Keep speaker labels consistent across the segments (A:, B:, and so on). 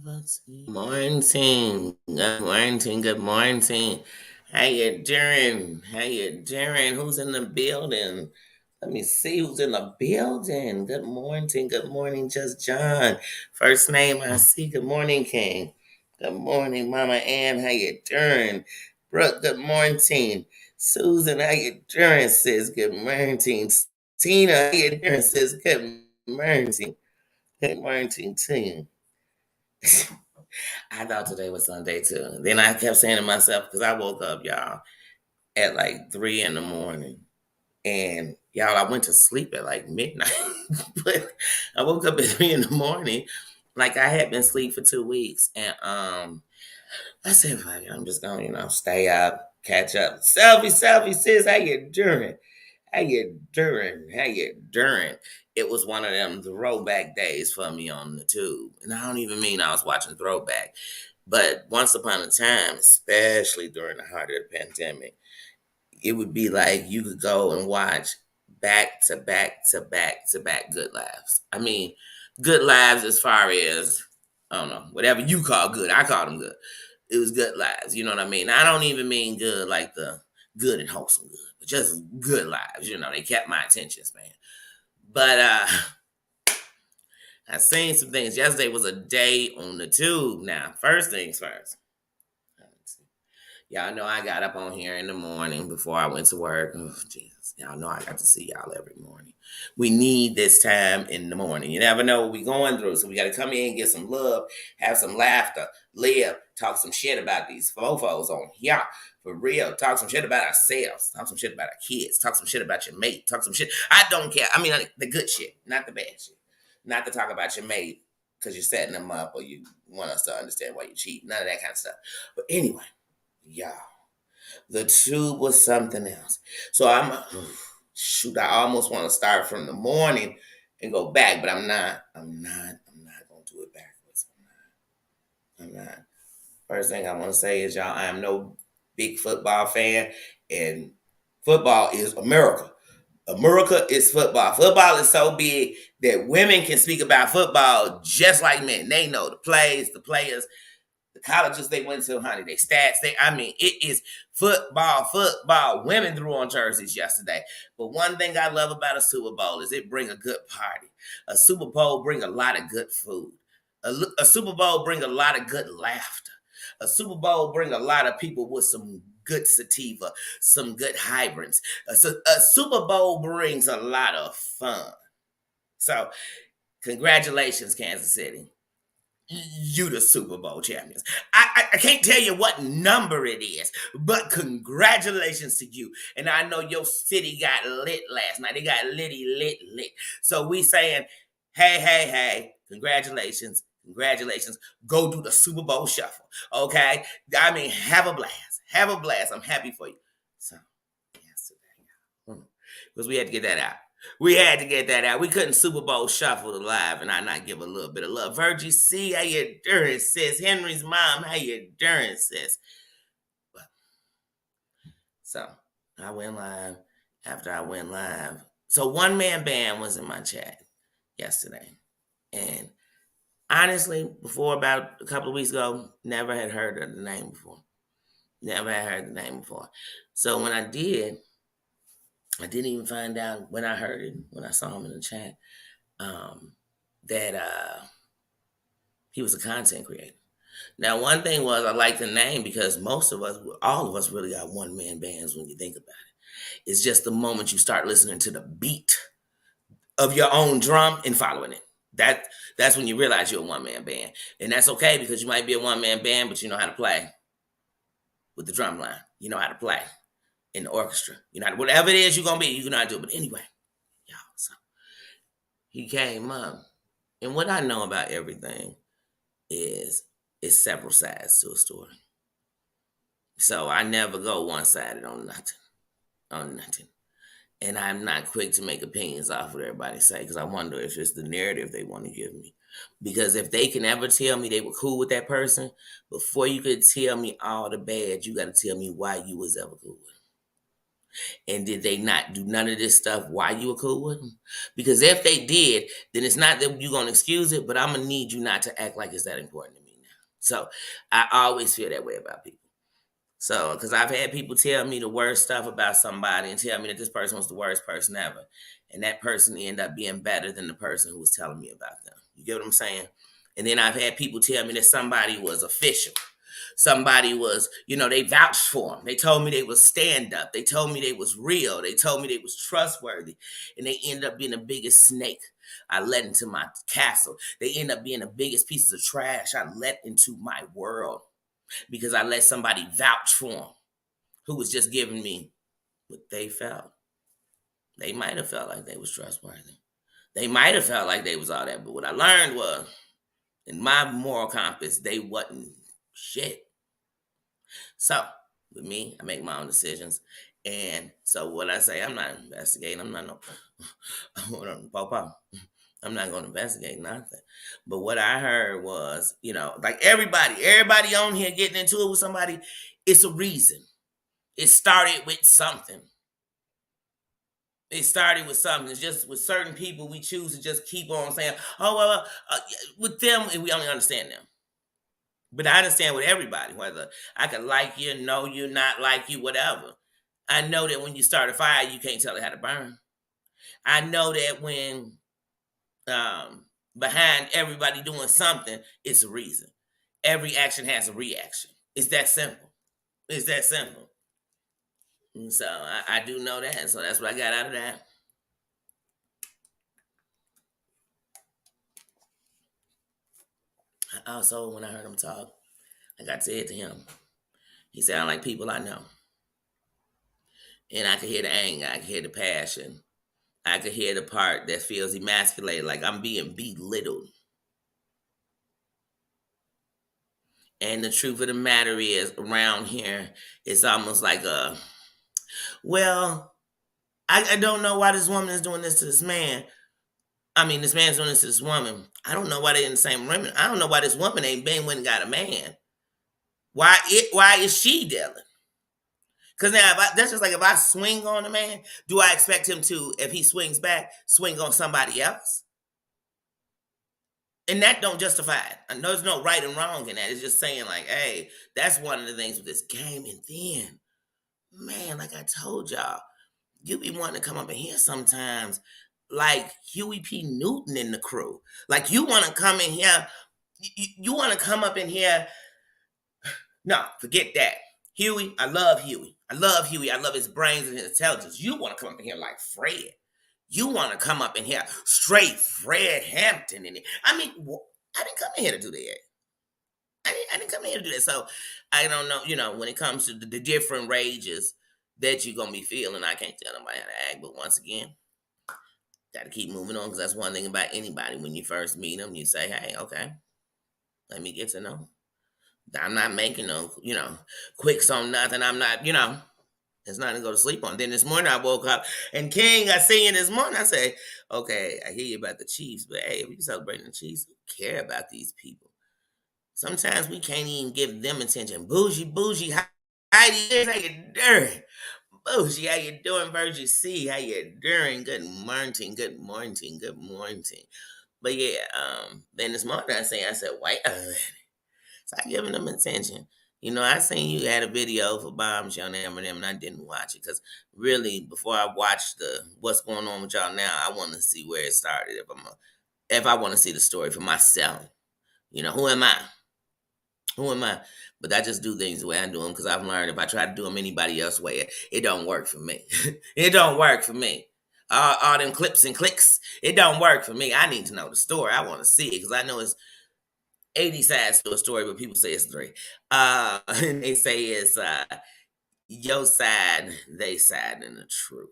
A: Morning. Good morning. How you doing? Who's in the building? Let me see who's in the building. Good morning, just John. First name I see. Good morning, King. Good morning, Mama Ann. How you doing? Brooke, good morning. Susan, how you doing, sis? Good morning. Tina, how you doing, sis? Good morning. Good morning, Tina. I thought today was Sunday too. Then I kept saying to myself, because I woke up, y'all, at like 3 in the morning. And y'all, I went to sleep at like midnight. But I woke up at 3 in the morning. Like I had been asleep for 2 weeks. And I said, fuck it, I'm just gonna, stay up, catch up. Selfie, sis, how you doing? How you doing? It was one of them throwback days for me on the tube. And I don't even mean I was watching throwback. But once upon a time, especially during the heart of the pandemic, it would be like you could go and watch back to back to back to back good laughs. I mean, good laughs as far as, I don't know, whatever you call good, I call them good. It was good lives, you know what I mean? I don't even mean good like the good and wholesome good, but just good lives, they kept my attention span. But I seen some things. Yesterday was a day on the tube. Now, first things first. Y'all know I got up on here in the morning before I went to work. Oh, Jesus. Y'all know I got to see y'all every morning. We need this time in the morning. You never know what we're going through. So we got to come in, get some love, have some laughter, live, talk some shit about these fofos on here. For real. Talk some shit about ourselves. Talk some shit about our kids. Talk some shit about your mate. Talk some shit. I don't care. I mean, the good shit, not the bad shit. Not to talk about your mate because you're setting them up or you want us to understand why you cheat. None of that kind of stuff. But anyway. Y'all, the tube was something else. So shoot, I almost want to start from the morning and go back, but I'm not going to do it backwards. I'm not. First thing I want to say is, y'all, I am no big football fan, and football is America. America is football. Football is so big that women can speak about football just like men. They know the plays, the players, the colleges they went to, honey, they stats, it is football. Women threw on jerseys yesterday. But one thing I love about a Super Bowl is it bring a good party. A Super Bowl bring a lot of good food. A Super Bowl bring a lot of good laughter. A Super Bowl bring a lot of people with some good sativa, some good hydrants. A Super Bowl brings a lot of fun. So, congratulations, Kansas City. You the Super Bowl champions. I can't tell you what number it is, but congratulations to you. And I know your city got lit last night. They got lit. So we saying, hey, congratulations. Go do the Super Bowl shuffle. Okay? I mean, have a blast. I'm happy for you. So, yesterday, because we had to get that out. We couldn't Super Bowl shuffle the live and I not give a little bit of love. Virgie C, how you doing, sis? Henry's mom, how you doing, sis? So I went live. After I went live, so One Man Band was in my chat yesterday. And honestly, before about a couple of weeks ago, never had heard of the name before. So when I did, I didn't even find out when I heard it, when I saw him in the chat, that he was a content creator. Now, one thing was I like the name because all of us really got one-man bands when you think about it. It's just the moment you start listening to the beat of your own drum and following it. That's when you realize you're a one-man band. And that's okay because you might be a one-man band, but you know how to play with the drum line. You know how to play in the orchestra. You know, whatever it is you're going to be, you know how to do it. But anyway, y'all, so he came up. And what I know about everything is it's several sides to a story. So I never go one-sided on nothing. And I'm not quick to make opinions off what everybody say because I wonder if it's the narrative they want to give me. Because if they can ever tell me they were cool with that person, before you could tell me all the bad, you got to tell me why you was ever cool with them. And did they not do none of this stuff while you were cool with them? Because if they did, then it's not that you're going to excuse it, but I'm going to need you not to act like it's that important to me So I always feel that way about people. So, because I've had people tell me the worst stuff about somebody and tell me that this person was the worst person ever. And that person ended up being better than the person who was telling me about them. You get what I'm saying? And then I've had people tell me that somebody was official. Somebody was, they vouched for them. They told me they was stand up. They told me they was real. They told me they was trustworthy. And they ended up being the biggest snake I let into my castle. They end up being the biggest pieces of trash I let into my world because I let somebody vouch for them who was just giving me what they felt. They might have felt like they was trustworthy. They might have felt like they was all that. But what I learned was, in my moral compass, they wasn't shit. So, with me, I make my own decisions. And so what I say, I'm not investigating. I'm not no I'm not going to investigate nothing. But what I heard was, like everybody on here getting into it with somebody, it's a reason. It started with something. It started with something. It's just with certain people, we choose to just keep on saying, oh, well, with them, we only understand them. But I understand with everybody, whether I could like you, know you, not like you, whatever. I know that when you start a fire, you can't tell it how to burn. I know that when behind everybody doing something, it's a reason. Every action has a reaction. It's that simple. It's that simple. And so I do know that. So that's what I got out of that. Also, when I heard him talk, like I said to him, he sounded like people I know. And I could hear the anger, I could hear the passion. I could hear the part that feels emasculated, like I'm being belittled. And the truth of the matter is, around here, it's almost like well, I don't know why this woman is doing this to this man. I mean, this man's doing this to this woman. I don't know why they're in the same room. I don't know why this woman ain't been when got a man. Why is she dealing? Because now, that's just like if I swing on a man, do I expect him to, if he swings back, swing on somebody else? And that don't justify it. I know there's no right and wrong in that. It's just saying like, hey, that's one of the things with this game. And then, man, like I told y'all, you be wanting to come up in here sometimes like Huey P. Newton in the crew. Like you want to come in here, you want to come up in here. No, forget that. Huey, I love Huey. I love Huey. I love his brains and his intelligence. You want to come up in here like Fred. You want to come up in here straight Fred Hampton in it. I mean, I didn't come in here to do that. I didn't come in here to do that. So I don't know, when it comes to the different rages that you're going to be feeling, I can't tell nobody how to act. But once again, got to keep moving on because that's one thing about anybody. When you first meet them, you say, hey, okay, let me get to know. I'm not making no, quicks on nothing. I'm not, it's nothing to go to sleep on. Then this morning I woke up and King, I see you this morning. I say, okay, I hear you about the Chiefs, but hey, if we celebrating the Chiefs, we care about these people. Sometimes we can't even give them attention. Bougie, Heidi, how you doing? Bougie, how you doing? Virgie C, how you doing? Good morning. But yeah, then this morning I said, wait a minute. So I giving them attention. I seen you had a video for Bombs on Eminem, and I didn't watch it because really, before I watch what's going on with y'all now, I want to see where it started. If I want to see the story for myself, who am I? Who am I? But I just do things the way I do them because I've learned if I try to do them anybody else's way, it don't work for me. It don't work for me. All them clips and clicks, it don't work for me. I need to know the story. I want to see it because I know it's 80 sides to a story, but people say it's 3. And they say it's your side, they side, and the truth.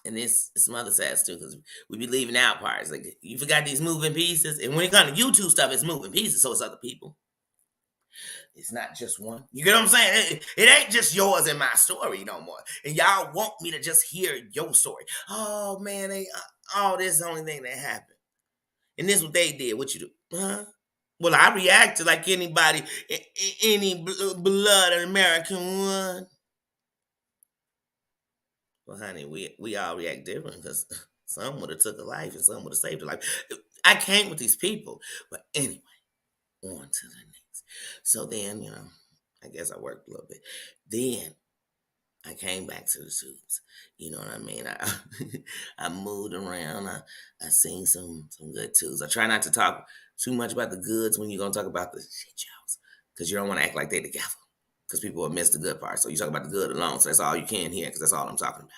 A: And it's some other sides too, because we be leaving out parts. Like you forgot these moving pieces, and when it comes to YouTube stuff, it's moving pieces, so it's other people. It's not just one. You get what I'm saying? It ain't just yours and my story no more. And y'all want me to just hear your story. Oh man, this is the only thing that happened. And this is what they did. What you do? Huh? Well, I reacted like anybody, any blood American would. Well, honey, we all react different because some would have took a life and some would have saved a life. I can't with these people. But anyway, on to the next. So then, I guess I worked a little bit. Then I came back to the suits. You know what I mean? I moved around. I seen some good twos. I try not to talk too much about the goods when you're gonna talk about the shit shows, because you don't want to act like they're together. Because people will miss the good part. So you talk about the good alone. So that's all you can hear. Because that's all I'm talking about.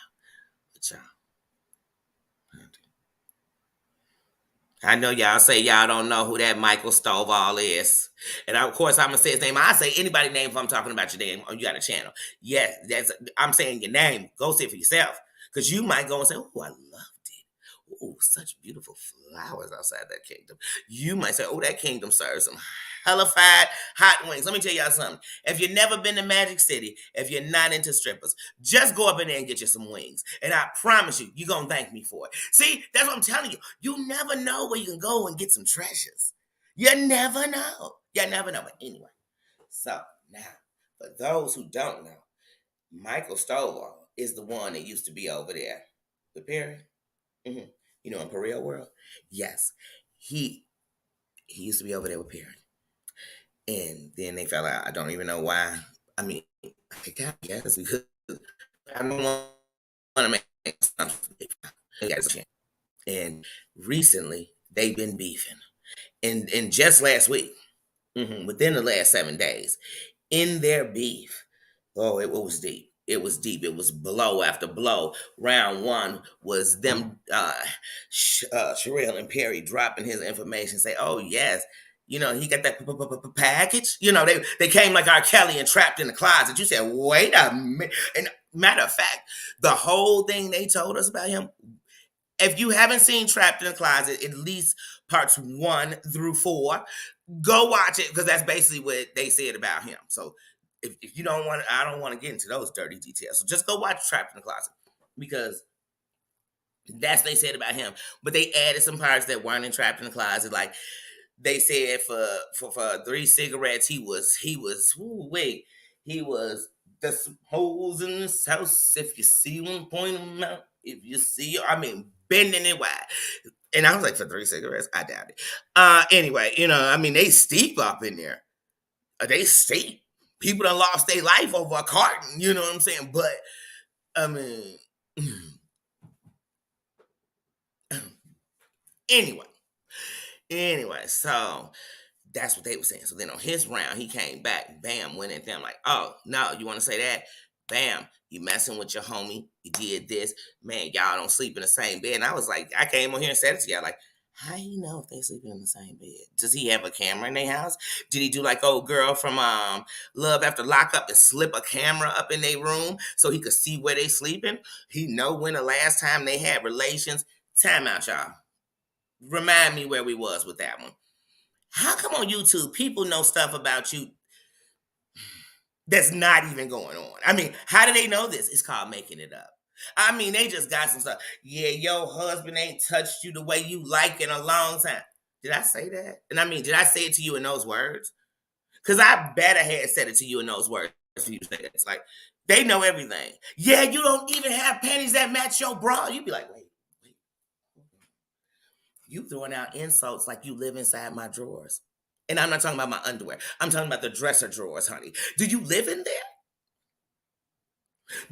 A: But y'all, I know y'all say y'all don't know who that Michael Stovall is. And of course, I'm going to say his name. I say anybody's name if I'm talking about your name or you got a channel. Yes, I'm saying your name. Go see it for yourself. Because you might go and say, oh, I loved it. Oh, such beautiful flowers outside that kingdom. You might say, oh, that kingdom serves some hellified hot wings. Let me tell y'all something. If you've never been to Magic City, if you're not into strippers, just go up in there and get you some wings. And I promise you, you're going to thank me for it. See, that's what I'm telling you. You never know where you can go and get some treasures. You never know. You never know. But anyway, so now, for those who don't know, Michael Stovall is the one that used to be over there with Perry. Mm-hmm. You know, in Pereira World? Yes. He used to be over there with Perry. And then they fell out. I don't even know why. I mean, I guess because I don't want to make something. And recently, they've been beefing. And just last week, within the last 7 days, in their beef, oh, it was deep. It was deep. It was blow after blow. Round one was them, Sherelle and Perry dropping his information, say, oh, yes, he got that package. They came like R. Kelly and trapped in the closet. You said, wait a minute. And matter of fact, the whole thing they told us about him, if you haven't seen Trapped in the Closet, at least parts 1 through 4, go watch it, because that's basically what they said about him. So if you don't want, I don't want to get into those dirty details. So just go watch Trapped in the Closet, because that's what they said about him. But they added some parts that weren't in Trapped in the Closet. Like they said for 3 cigarettes, he was the holes in this house. If you see one, point them out. If you see, bending it wide. And I was like, for 3 cigarettes? I doubt it. Anyway, they steep up in there. They steep. People done lost their life over a carton, you know what I'm saying? But, anyway, so that's what they were saying. So then on his round, he came back, bam, went at them like, oh, no, you want to say that? Bam, you messing with your homie. You did this. Man, y'all don't sleep in the same bed. And I was like, I came on here and said it to y'all, like, how you know if they sleeping in the same bed? Does he have a camera in their house? Did he do like old girl from Love After Lockup and slip a camera up in their room so he could see where they sleeping? He know when the last time they had relations. Time out, y'all. Remind me where we was with that one. How come on YouTube people know stuff about you that's not even going on? How do they know this? It's called making it up. They just got some stuff. Yeah, your husband ain't touched you the way you like in a long time. Did I say that? And did I say it to you in those words? Because I bet I had said it to you in those words. For you to say that. It's like, they know everything. Yeah, you don't even have panties that match your bra. You'd be like, wait. You throwing out insults like you live inside my drawers. And I'm not talking about my underwear. I'm talking about the dresser drawers, honey. Do you live in there?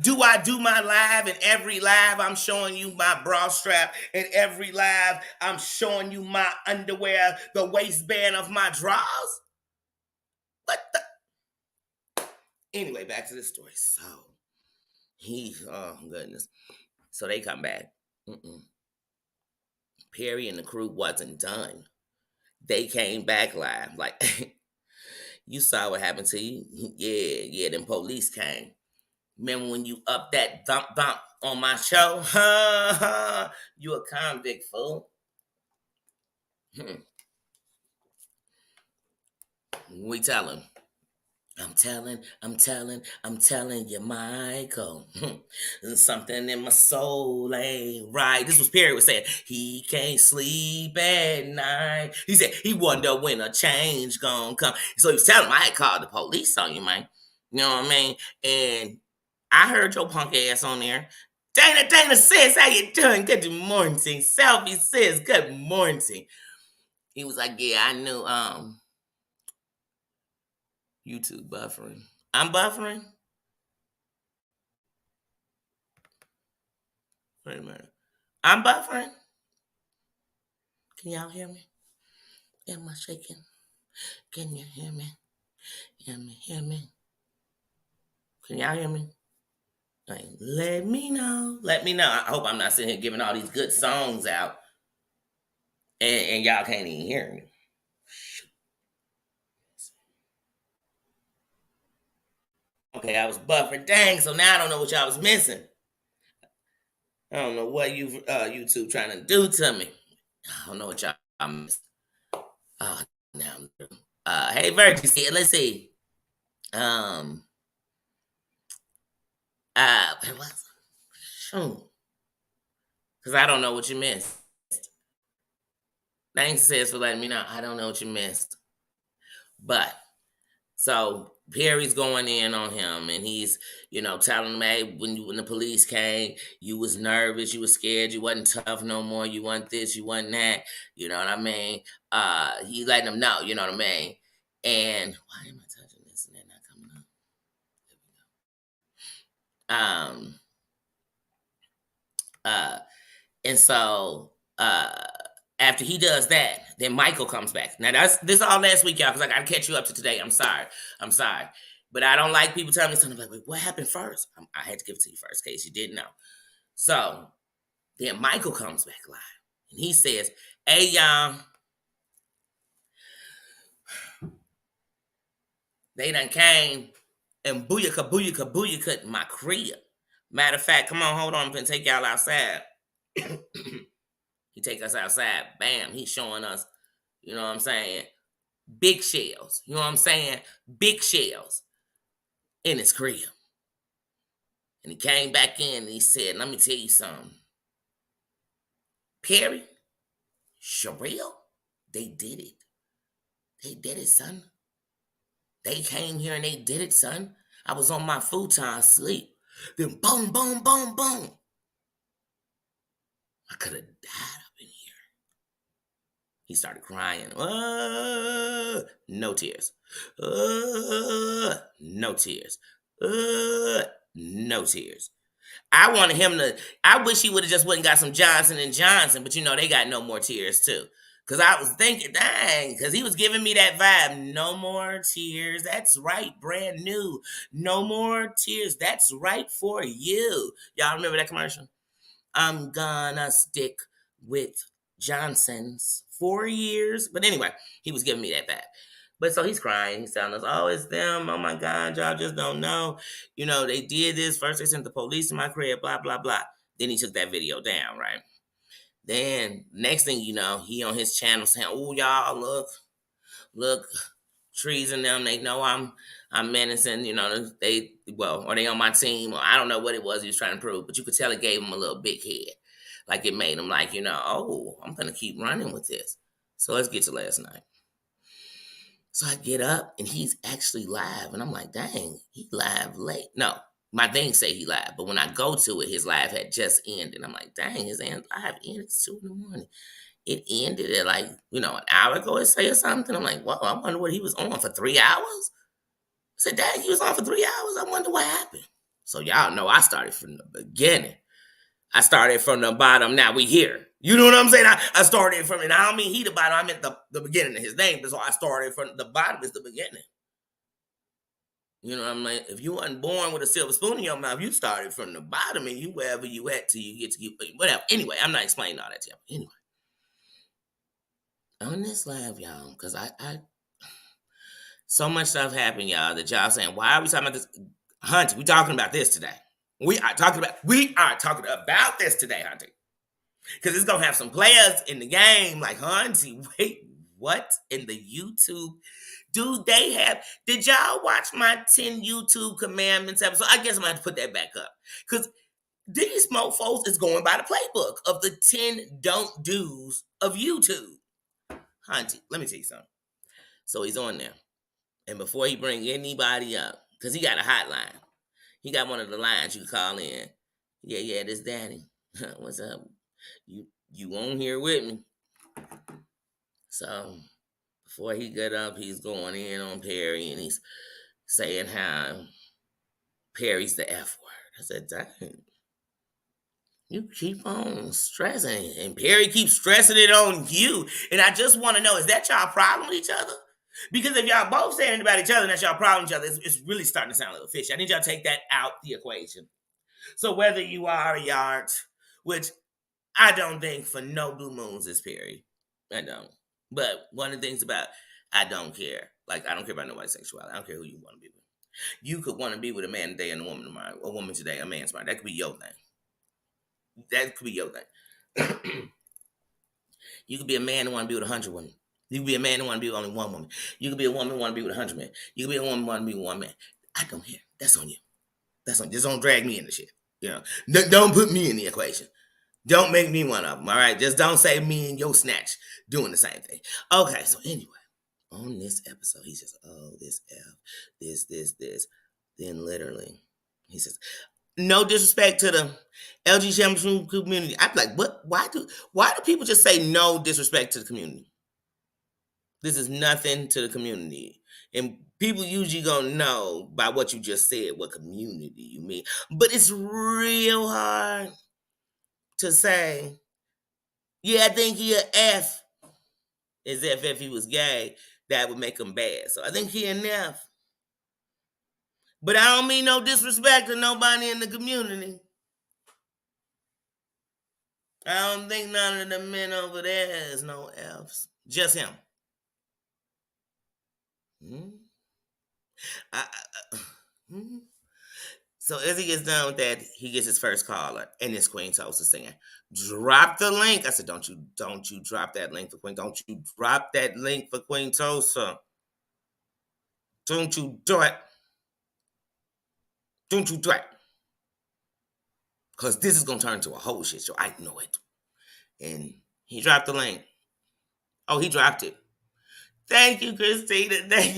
A: Do I do my live, and every live I'm showing you my bra strap, and every live I'm showing you my underwear, the waistband of my drawers? What the? Anyway, back to the story. So, oh goodness. So they come back. Perry and the crew wasn't done. They came back live. Like, you saw what happened to you? Yeah, them police came. Remember when you up that thump on my show? You a convict, fool. We tell him. I'm telling you, Michael. Something in my soul ain't right. This was Perry was saying. He can't sleep at night. He said he wonder when a change gonna come. So he's telling him, I had called the police on you, man. You know what I mean? And I heard your punk ass on there. Dana says, how you doing? Good morning. Selfie says, good morning. He was like, yeah, I knew YouTube buffering. I'm buffering? Wait a minute. I'm buffering? Can y'all hear me? Am I shaking? Can you hear me? Hear me? Can y'all hear me? Like, let me know. Let me know. I hope I'm not sitting here giving all these good songs out and y'all can't even hear me. Okay, I was buffering. Dang, so now I don't know what y'all was missing. I don't know what you YouTube trying to do to me. I don't know what y'all missed. Oh, now I'm through. Hey Virgie, let's see. Um it was shoot. Cause I don't know what you missed. Thanks sis for letting me know. I don't know what you missed. But so Perry's going in on him and he's, telling him, hey, when the police came, you was nervous, you was scared, you wasn't tough no more, you wasn't this, you wasn't that, you know what I mean? He letting him know, you know what I mean? And why am I touching this and they're not coming up? There we go. And so after he does that, then Michael comes back. Now this all last week, y'all, because I gotta catch you up to today. I'm sorry. But I don't like people telling me something like, wait, what happened first? I had to give it to you first, in case you didn't know. So then Michael comes back live. And he says, hey, y'all, they done came and booyaka my crib. Matter of fact, come on, hold on, I'm gonna take y'all outside. He take us outside. Bam, he's showing us, you know what I'm saying, big shells. You know what I'm saying? Big shells in his crib. And he came back in and he said, let me tell you something. Perry, Sherelle, they did it. They did it, son. They came here and they did it, son. I was on my futon asleep. Then boom, boom, boom, boom. I could have died up in here. He started crying. No tears. No tears. No tears. I wanted him to. I wish he would have just went and got some Johnson and Johnson, but they got no more tears too. Cause I was thinking, dang, cause he was giving me that vibe. No more tears. That's right, brand new. No more tears. That's right for you. Y'all remember that commercial? I'm gonna stick with Johnson's 4 years. But anyway, he was giving me that vibe. But so he's crying. He's telling us, oh, it's them. Oh my God, y'all just don't know. They did this. First they sent the police to my crib, blah, blah, blah. Then he took that video down, right? Then next thing you know, he on his channel saying, oh, y'all, look, trees and them, they know I'm menacing, or they on my team, or I don't know what it was he was trying to prove, but you could tell it gave him a little big head. Like it made him like, oh, I'm gonna keep running with this. So let's get to last night. So I get up and he's actually live, and I'm like, dang, he live late. No, my thing say he live, but when I go to it, his live had just ended. I'm like, dang, his live ended at 2 a.m. It ended at like, an hour ago, it say or something. I'm like, whoa, I wonder what he was on for 3 hours. I said, dang, he was on for 3 hours. I wonder what happened. So y'all know I started from the beginning. I started from the bottom. Now we here. You know what I'm saying? I started from, and I don't mean he the bottom. I meant the beginning of his name. So I started from the bottom is the beginning. You know what I'm like? If you wasn't born with a silver spoon in your mouth, you started from the bottom and you wherever you at till you get to whatever. Anyway, I'm not explaining all that to you. Anyway. On this live, y'all, because I so much stuff happened, y'all, that y'all saying, why are we talking about this? Hunty, we talking about this today. We are talking about this today, Hunty. Because it's going to have some players in the game like, Hunty, wait, what in the YouTube? Did y'all watch my 10 YouTube commandments episode? I guess I'm going to have to put that back up. Because these mofos is going by the playbook of the 10 don't do's of YouTube. Hunty, let me tell you something. So he's on there. And before he bring anybody up, because he got a hotline. He got one of the lines you call in. Yeah, this Daddy. What's up? You on here with me? So before he got up, he's going in on Perry and he's saying how Perry's the F word. I said, dang, you keep on stressing, and Perry keeps stressing it on you. And I just want to know, is that y'all problem with each other? Because if y'all both saying it about each other and that's y'all problem with each other, it's really starting to sound a little fishy. I need y'all to take that out the equation. So whether you are or you aren't, which I don't think for no blue moons is Perry. I don't. But one of the things about I don't care. Like, I don't care about nobody's sexuality. I don't care who you want to be with. You could want to be with a man today and a woman tomorrow. A woman today, a man tomorrow. That could be your thing. That could be your thing. You could be a man and want to be with 100 women. You could be a man and want to be with only one woman. You could be a woman and want to be with 100 men. You could be a woman and want to be with one man. I don't care. That's on you. That's on you. Just don't drag me in the shit. You know, don't put me in the equation. Don't make me one of them, all right? Just don't say me and your snatch doing the same thing. Okay, so anyway, on this episode, he says, oh, this F, this. Then literally, he says, no disrespect to the LGBT community. I'm like, what? Why do people just say no disrespect to the community? This is nothing to the community. And people usually gonna know by what you just said what community you mean. But it's real hard to say, yeah, I think he an F, as if he was gay, that would make him bad. So I think he an F. But I don't mean no disrespect to nobody in the community. I don't think none of the men over there is no Fs. Just him. So as he gets done with that, he gets his first caller, and it's Queen Tulsa saying, drop the link. I said, don't you drop that link for Queen. Don't you drop that link for Queen Tulsa. Don't you do it. Don't you do it. Because this is going to turn into a whole shit show. I know it. And he dropped the link. Oh, he dropped it. Thank you, Christina. Thank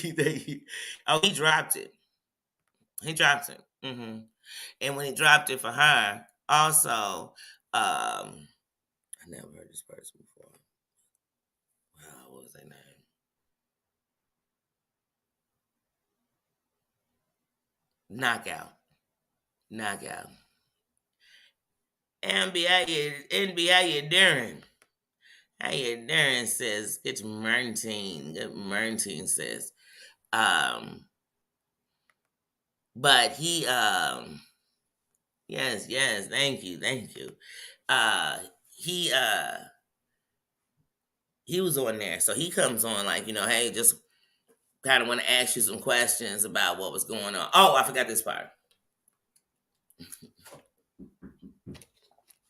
A: you. Oh, he dropped it. And when he dropped it for her, also, I never heard this person before. Wow, what was their name? Knockout. NBA, how you doing? How you doing? Says it's Martin. Martin says, but he, yes, thank you. He was on there, so he comes on like, hey, just kind of want to ask you some questions about what was going on. Oh, I forgot this part.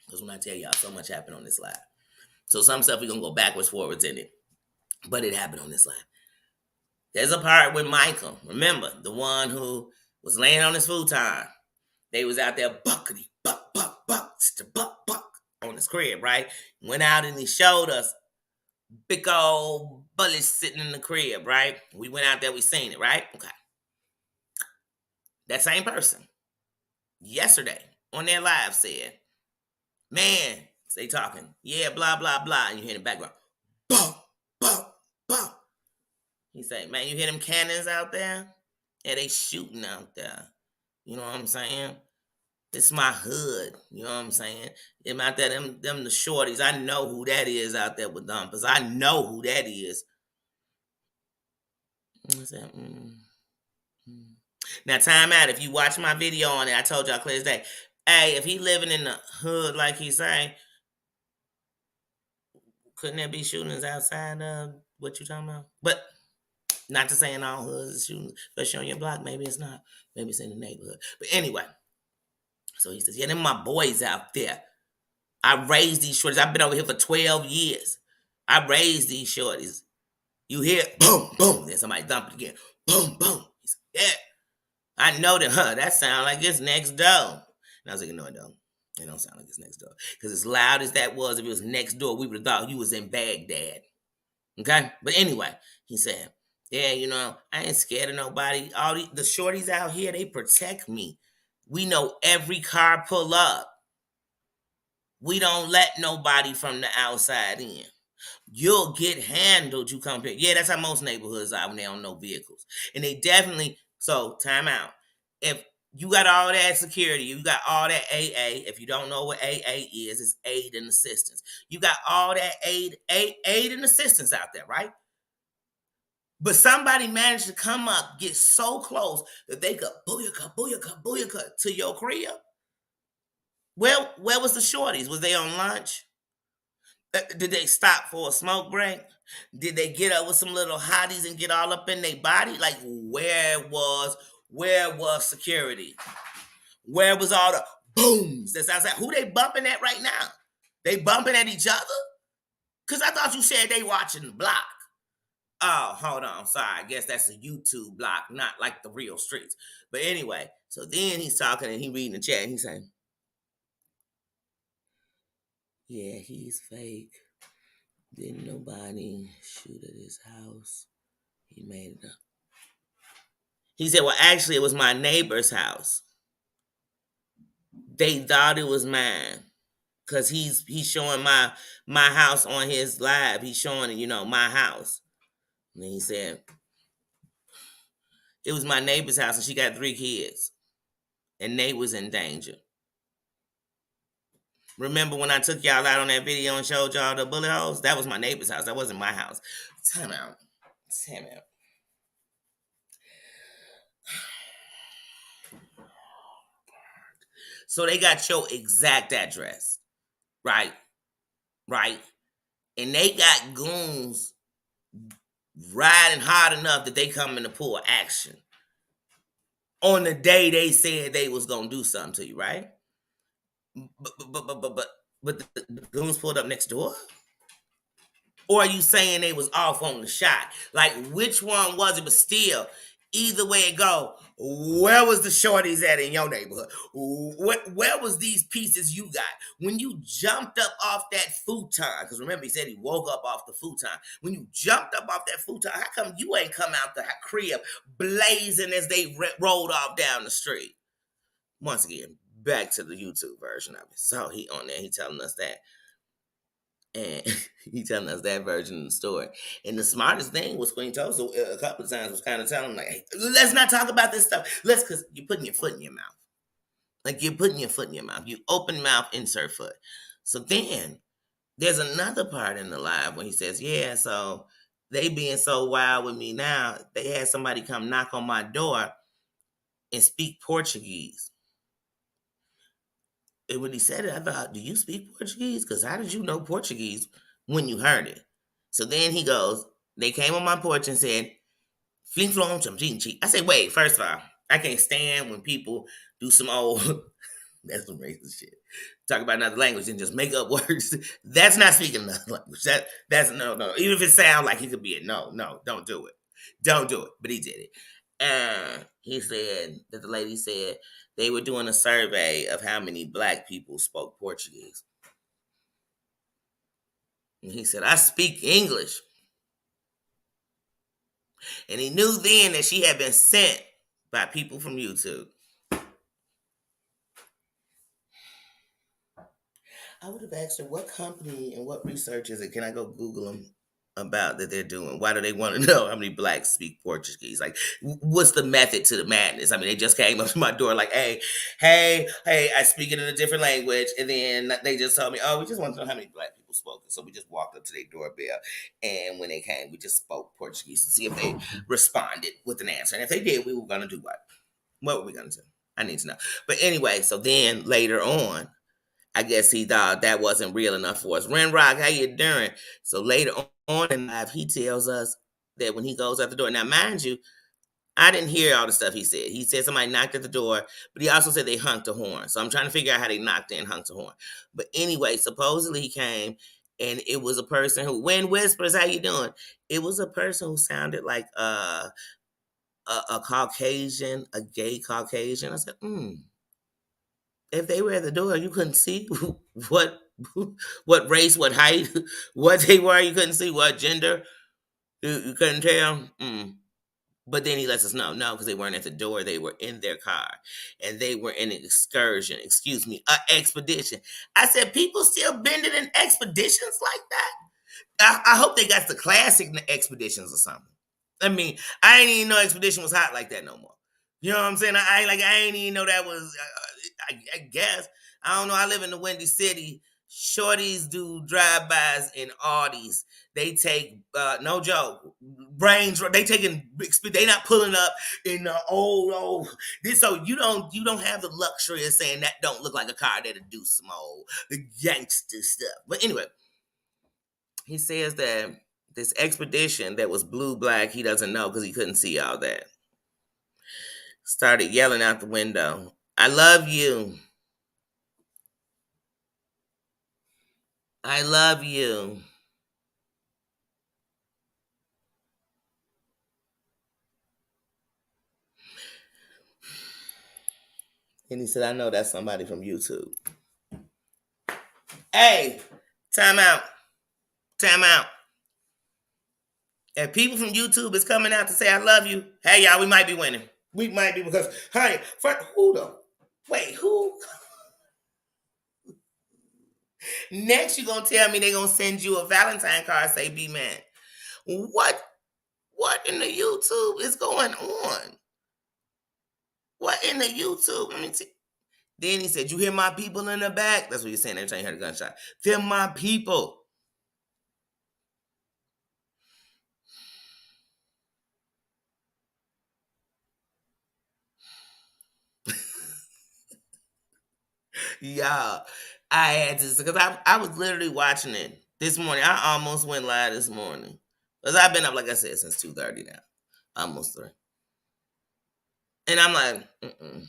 A: Because when I tell y'all, so much happened on this live. So some stuff we're going to go backwards, forwards in it. But it happened on this live. There's a part with Michael. Remember, the one who was laying on his futon. They was out there buckety, buck, on his crib, right? Went out and he showed us big old bullets sitting in the crib, right? We went out there, we seen it, right? Okay. That same person, yesterday, on their live said, man, they talking, yeah, blah, blah, blah, and you hear in the background, boom, boom, boom. He said, man, you hear them cannons out there? Yeah, they shooting out there. You know what I'm saying? It's my hood. You know what I'm saying? Them out there, them the shorties. I know who that is out there with dumpers. I know who that is. I said, Now, time out. If you watch my video on it, I told y'all clear as day. Hey, if he living in the hood like he's saying, couldn't there be shootings outside of what you talking about? But not to say in all hoods is shooting, especially on your block. Maybe it's not. Maybe it's in the neighborhood. But anyway, so he says, yeah, them my boys out there. I raised these shorties. I've been over here for 12 years. I raised these shorties. You hear boom, boom. Then somebody dump it again. Boom, boom. He said, yeah. I know that, that sound like it's next door. And I was like, no, it don't. It don't sound like it's next door. Because as loud as that was, if it was next door, we would have thought you was in Baghdad. Okay? But anyway, he said, yeah, I ain't scared of nobody. All the shorties out here, they protect me. We know every car pull up. We don't let nobody from the outside in. You'll get handled, you come here. Yeah, that's how most neighborhoods are when they don't know vehicles. And they definitely So time out. If you got all that security, you got all that AA. If you don't know what AA is, it's aid and assistance. You got all that aid and assistance out there, right? But somebody managed to come up, get so close that they could booyaka, booyaka, booyaka to your crib. Where was the shorties? Was they on lunch? Did they stop for a smoke break? Did they get up with some little hotties and get all up in their body? Like where was security? Where was all the booms that's outside? Who they bumping at right now? They bumping at each other? Cause I thought you said they watching the block. Oh, hold on. Sorry. I guess that's a YouTube block, not like the real streets. But anyway, so then he's talking and he reading the chat and he's saying, yeah, he's fake. Didn't nobody shoot at his house. He made it up. He said, well, actually, it was my neighbor's house. They thought it was mine. Cause he's showing my house on his live. He's showing, my house. And he said, it was my neighbor's house and she got 3 kids. And they was in danger. Remember when I took y'all out on that video and showed y'all the bullet holes? That was my neighbor's house. That wasn't my house. Time out. So they got your exact address. Right? And they got goons riding hard enough that they come in to pull action on the day they said they was gonna do something to you, right? But the goons pulled up next door? Or are you saying they was off on the shot? Like, which one was it? But still, either way it go, where was the shorties at in your neighborhood? Where was these pieces you got? When you jumped up off that futon, because remember he said he woke up off the futon. When you jumped up off that futon, how come you ain't come out the crib blazing as they rolled off down the street? Once again, back to the YouTube version of it. So he on there, he telling us that. And he telling us that version of the story. And the smartest thing was Queen Tosa a couple of times was kind of telling him, like, hey, let's not talk about this stuff. Because you're putting your foot in your mouth. Like, you're putting your foot in your mouth. You open mouth, insert foot. So then there's another part in the live when he says, yeah, so they being so wild with me now, they had somebody come knock on my door and speak Portuguese. And when he said it, I thought, do you speak Portuguese? Because how did you know Portuguese when you heard it? So then he goes, they came on my porch and said, fling flong chum ching chi. I said, wait, first of all, I can't stand when people do some old, that's some racist shit. Talk about another language and just make up words. That's not speaking another language. That's no. Even if it sounds like he could be it. No, don't do it. Don't do it. But he did it. And he said that the lady said they were doing a survey of how many black people spoke Portuguese. And he said, I speak English. And he knew then that she had been sent by people from YouTube. I would have asked her, what company and what research is it? Can I go Google them about that they're doing? Why do they want to know how many blacks speak Portuguese? Like, what's the method to the madness? I mean, they just came up to my door like, hey, I speak it in a different language. And then they just told me, oh, we just want to know how many black people spoke. So we just walked up to their doorbell. And when they came, we just spoke Portuguese to see if they responded with an answer. And if they did, we were going to do what? What were we going to do? I need to know. But anyway, so then later on, I guess he thought that wasn't real enough for us. Ren Rock, how you doing? So later on in life, he tells us that when he goes out the door. Now, mind you, I didn't hear all the stuff he said. He said somebody knocked at the door, but he also said they honked a horn. So I'm trying to figure out how they knocked and honked a horn. But anyway, supposedly he came, and it was a person who, Wind Whispers, how you doing? It was a person who sounded like a Caucasian, a gay Caucasian. I said, if they were at the door, you couldn't see what race, what height, what they were. You couldn't see what gender. You couldn't tell. But then he lets us know, no, because they weren't at the door. They were in their car, and they were in an excursion. Excuse me, an expedition. I said, people still bending in expeditions like that? I hope they got the classic expeditions or something. I mean, I didn't even know expedition was hot like that no more. You know what I'm saying? I ain't even know that was. I guess I don't know. I live in the Windy City. Shorties do drive-bys in Audis. They take no joke, range. They taking big speed. They not pulling up in the old this. So you don't have the luxury of saying that don't look like a car that'll do some old the gangster stuff. But anyway, he says that this expedition that was blue black, he doesn't know because he couldn't see all that. Started yelling out the window, "I love you. I love you." And he said, "I know that's somebody from YouTube." Hey, time out. Time out. If people from YouTube is coming out to say I love you, hey y'all, we might be winning. We might be because, honey, who though? Wait, who? Next, you gonna tell me they gonna send you a Valentine card say be man. What? What in the YouTube is going on? What in the YouTube? Let me see. Then he said, "You hear my people in the back?" That's what he's saying every time you heard a gunshot. They're my people. Y'all, I had to, because I was literally watching it this morning. I almost went live this morning. Because I've been up, like I said, since 2:30 now. Almost 3. And I'm like, mm-mm,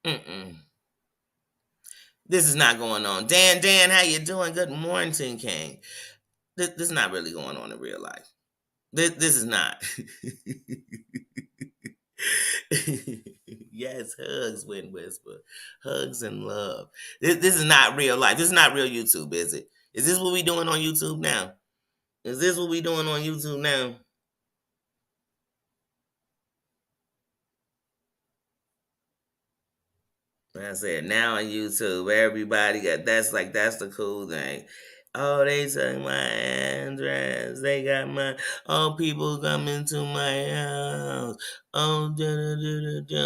A: mm-mm. This is not going on. Dan, how you doing? Good morning, King. This is not really going on in real life. This is not. Yes, hugs, Wind Whisper. Hugs and love. This is not real life. This is not real YouTube, is it? Is this what we doing on YouTube now? Is this what we doing on YouTube now? I said, now on YouTube, everybody got that's the cool thing. Oh, they took my address. They got my people coming to my house. Oh,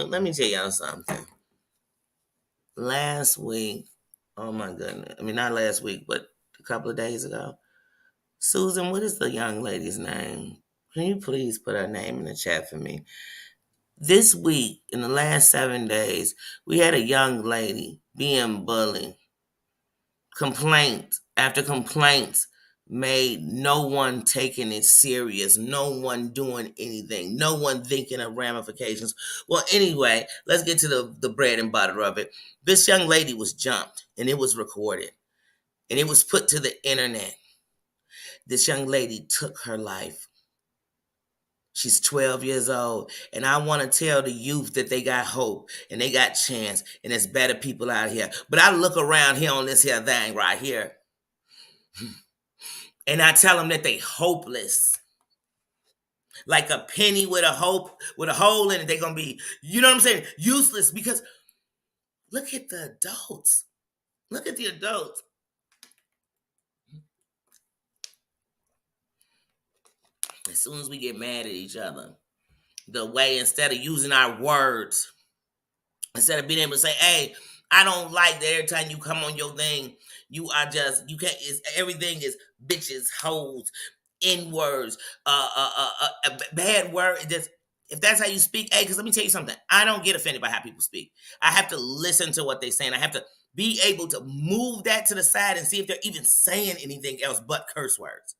A: let me tell y'all something. Last week, oh my goodness. I mean, not last week, but a couple of days ago. Susan, what is the young lady's name? Can you please put her name in the chat for me? This week, in the last 7 days, we had a young lady being bullied. Complaint after complaint made, no one taking it serious, no one doing anything, no one thinking of ramifications. Well, anyway, let's get to the bread and butter of it. This young lady was jumped, and it was recorded, and it was put to the internet. This young lady took her life. She's 12 years old. And I want to tell the youth that they got hope and they got chance and there's better people out here. But I look around here on this here thing right here and I tell them that they hopeless. Like a penny with a hole in it. They're going to be, you know what I'm saying? Useless, because look at the adults. Look at the adults. As soon as we get mad at each other, the way, instead of using our words, instead of being able to say, "Hey, I don't like that every time you come on your thing, you can't, everything is bitches, hoes, N-words, bad word." Just, if that's how you speak, hey, because let me tell you something. I don't get offended by how people speak. I have to listen to what they're saying. I have to be able to move that to the side and see if they're even saying anything else but curse words.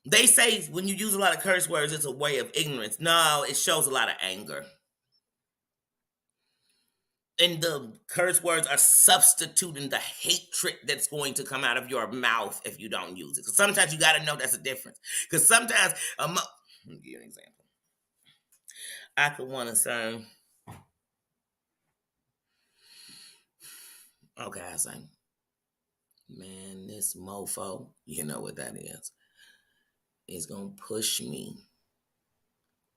A: They say when you use a lot of curse words, it's a way of ignorance. No, it shows a lot of anger. And the curse words are substituting the hatred that's going to come out of your mouth if you don't use it. Because sometimes you got to know that's a difference. Because sometimes, let me give you an example. I could want to say, okay, I say, "Man, this mofo," you know what that is going to push me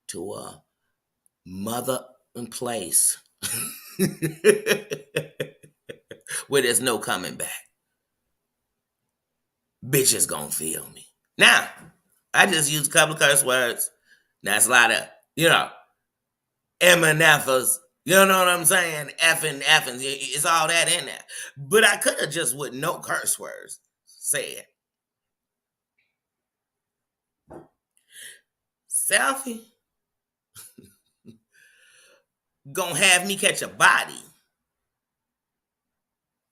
A: to a mother in place where there's no coming back. Bitch is gonna feel me. Now, I just used a couple of curse words. That's a lot of, you know, M and F's. You know what I'm saying? Effing. It's all that in there. But I could have just with no curse words said, Selfie gonna have me catch a body.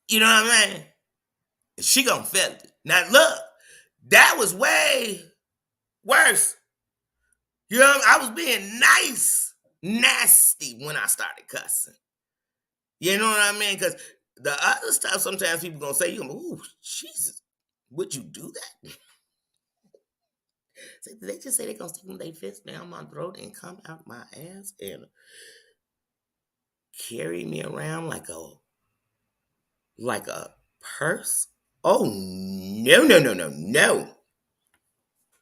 A: You know what I mean? And she gonna feel it. Now look, that was way worse. You know, I was being nice, nasty when I started cussing. You know what I mean? Because the other stuff, sometimes people gonna say, you gonna, ooh, Jesus, would you do that? So did they just say they gonna stick their fist down my throat and come out my ass and carry me around like a purse? Oh no.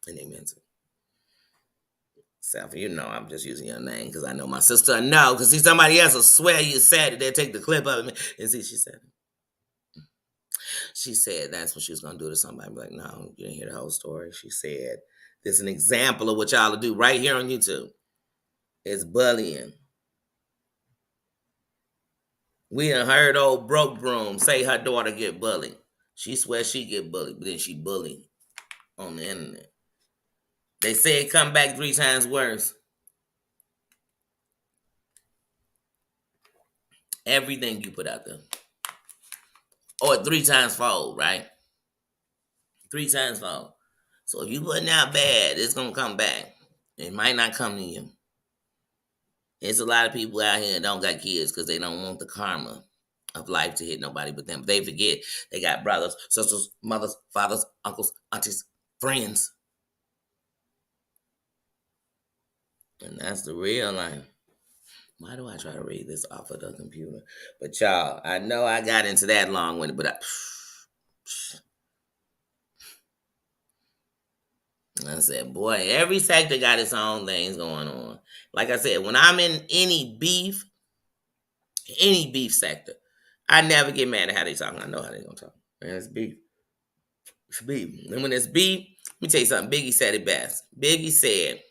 A: And they meant it. Self, you know I'm just using your name because I know my sister know. Because see, somebody else will swear you said it. They'll take the clip of it. And see, she said that's what she was gonna do to somebody. I'm like, no, you didn't hear the whole story. She said, this is an example of what y'all will do right here on YouTube. It's bullying. We done heard old broke broom say her daughter get bullied. She swears she get bullied, but then she bullied on the internet. They say it come back 3 times worse. Everything you put out there. Or 3 times fold, right? 3 times fold. So if you putting out bad, it's gonna come back. It might not come to you. There's a lot of people out here that don't got kids because they don't want the karma of life to hit nobody but them. But they forget they got brothers, sisters, mothers, fathers, uncles, aunties, friends. And that's the real life. Why do I try to read this off of the computer? But y'all, I know I got into that long winded, but I said, boy, every sector got its own things going on. Like I said, when I'm in any beef sector, I never get mad at how they talking. I know how they gonna talk. Man, it's beef. It's beef. And when it's beef, let me tell you something. Biggie said it best. Biggie said,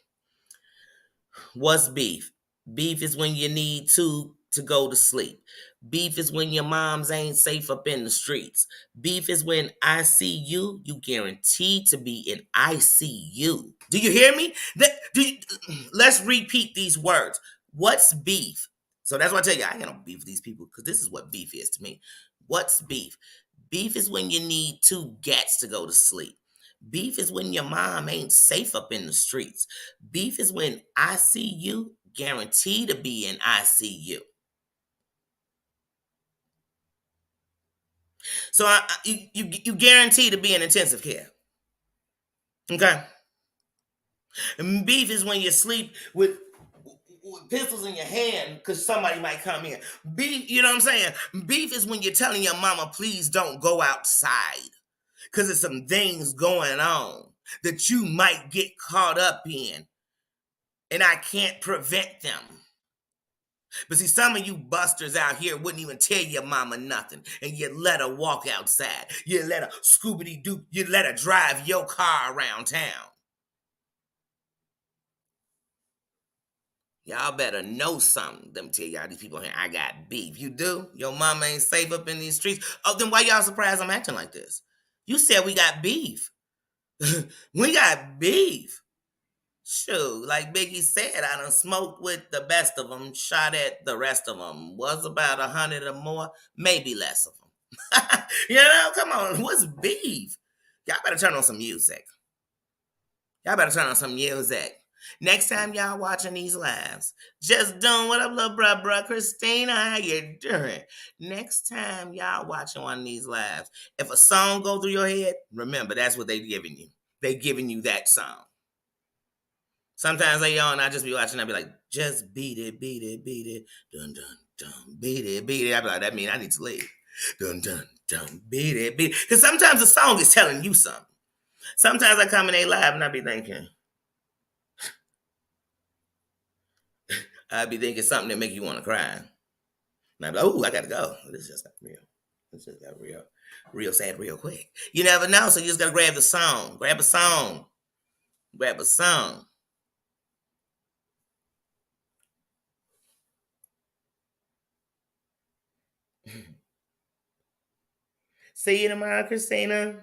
A: what's beef? Beef is when you need to go to sleep. Beef is when your moms ain't safe up in the streets. Beef is when I see you guaranteed to be in ICU. Do you hear me? Let's repeat these words. What's beef? So that's why I tell you, I ain't gonna beef with these people because this is what beef is to me. What's beef? Beef is when you need 2 gats to go to sleep. Beef is when your mom ain't safe up in the streets. Beef is when ICU guaranteed to be in ICU. So you guarantee to be in intensive care. Okay? And beef is when you sleep with pistols in your hand because somebody might come in. Beef, you know what I'm saying? Beef is when you're telling your mama, please don't go outside because there's some things going on that you might get caught up in and I can't prevent them. But see, some of you busters out here wouldn't even tell your mama nothing, and you let her walk outside. You let her Scooby-Doo, you let her drive your car around town. Y'all better know something. Let me tell y'all, these people here, I got beef. You do? Your mama ain't safe up in these streets? Oh, then why y'all surprised I'm acting like this? You said we got beef. We got beef. Shoot, like Biggie said, I done smoked with the best of them, shot at the rest of them. Was about 100 or more, maybe less of them. You know, come on, what's beef? Y'all better turn on some music. Next time y'all watching these lives, just doing what up, little bruh, Christina, how you doing? Next time y'all watching one of these lives, if a song go through your head, remember that's what they giving you. They giving you that song. Sometimes they on, I just be watching, I be like, just beat it, dun, dun, dun, beat it. I be like, that mean I need to leave. Dun, dun, dun, beat it. Because sometimes the song is telling you something. Sometimes I come in a live and I be thinking something that make you want to cry. And I be like, oh, I gotta go. This just got real. This just got real sad real quick. You never know, so you just gotta grab a song. See you tomorrow, Christina.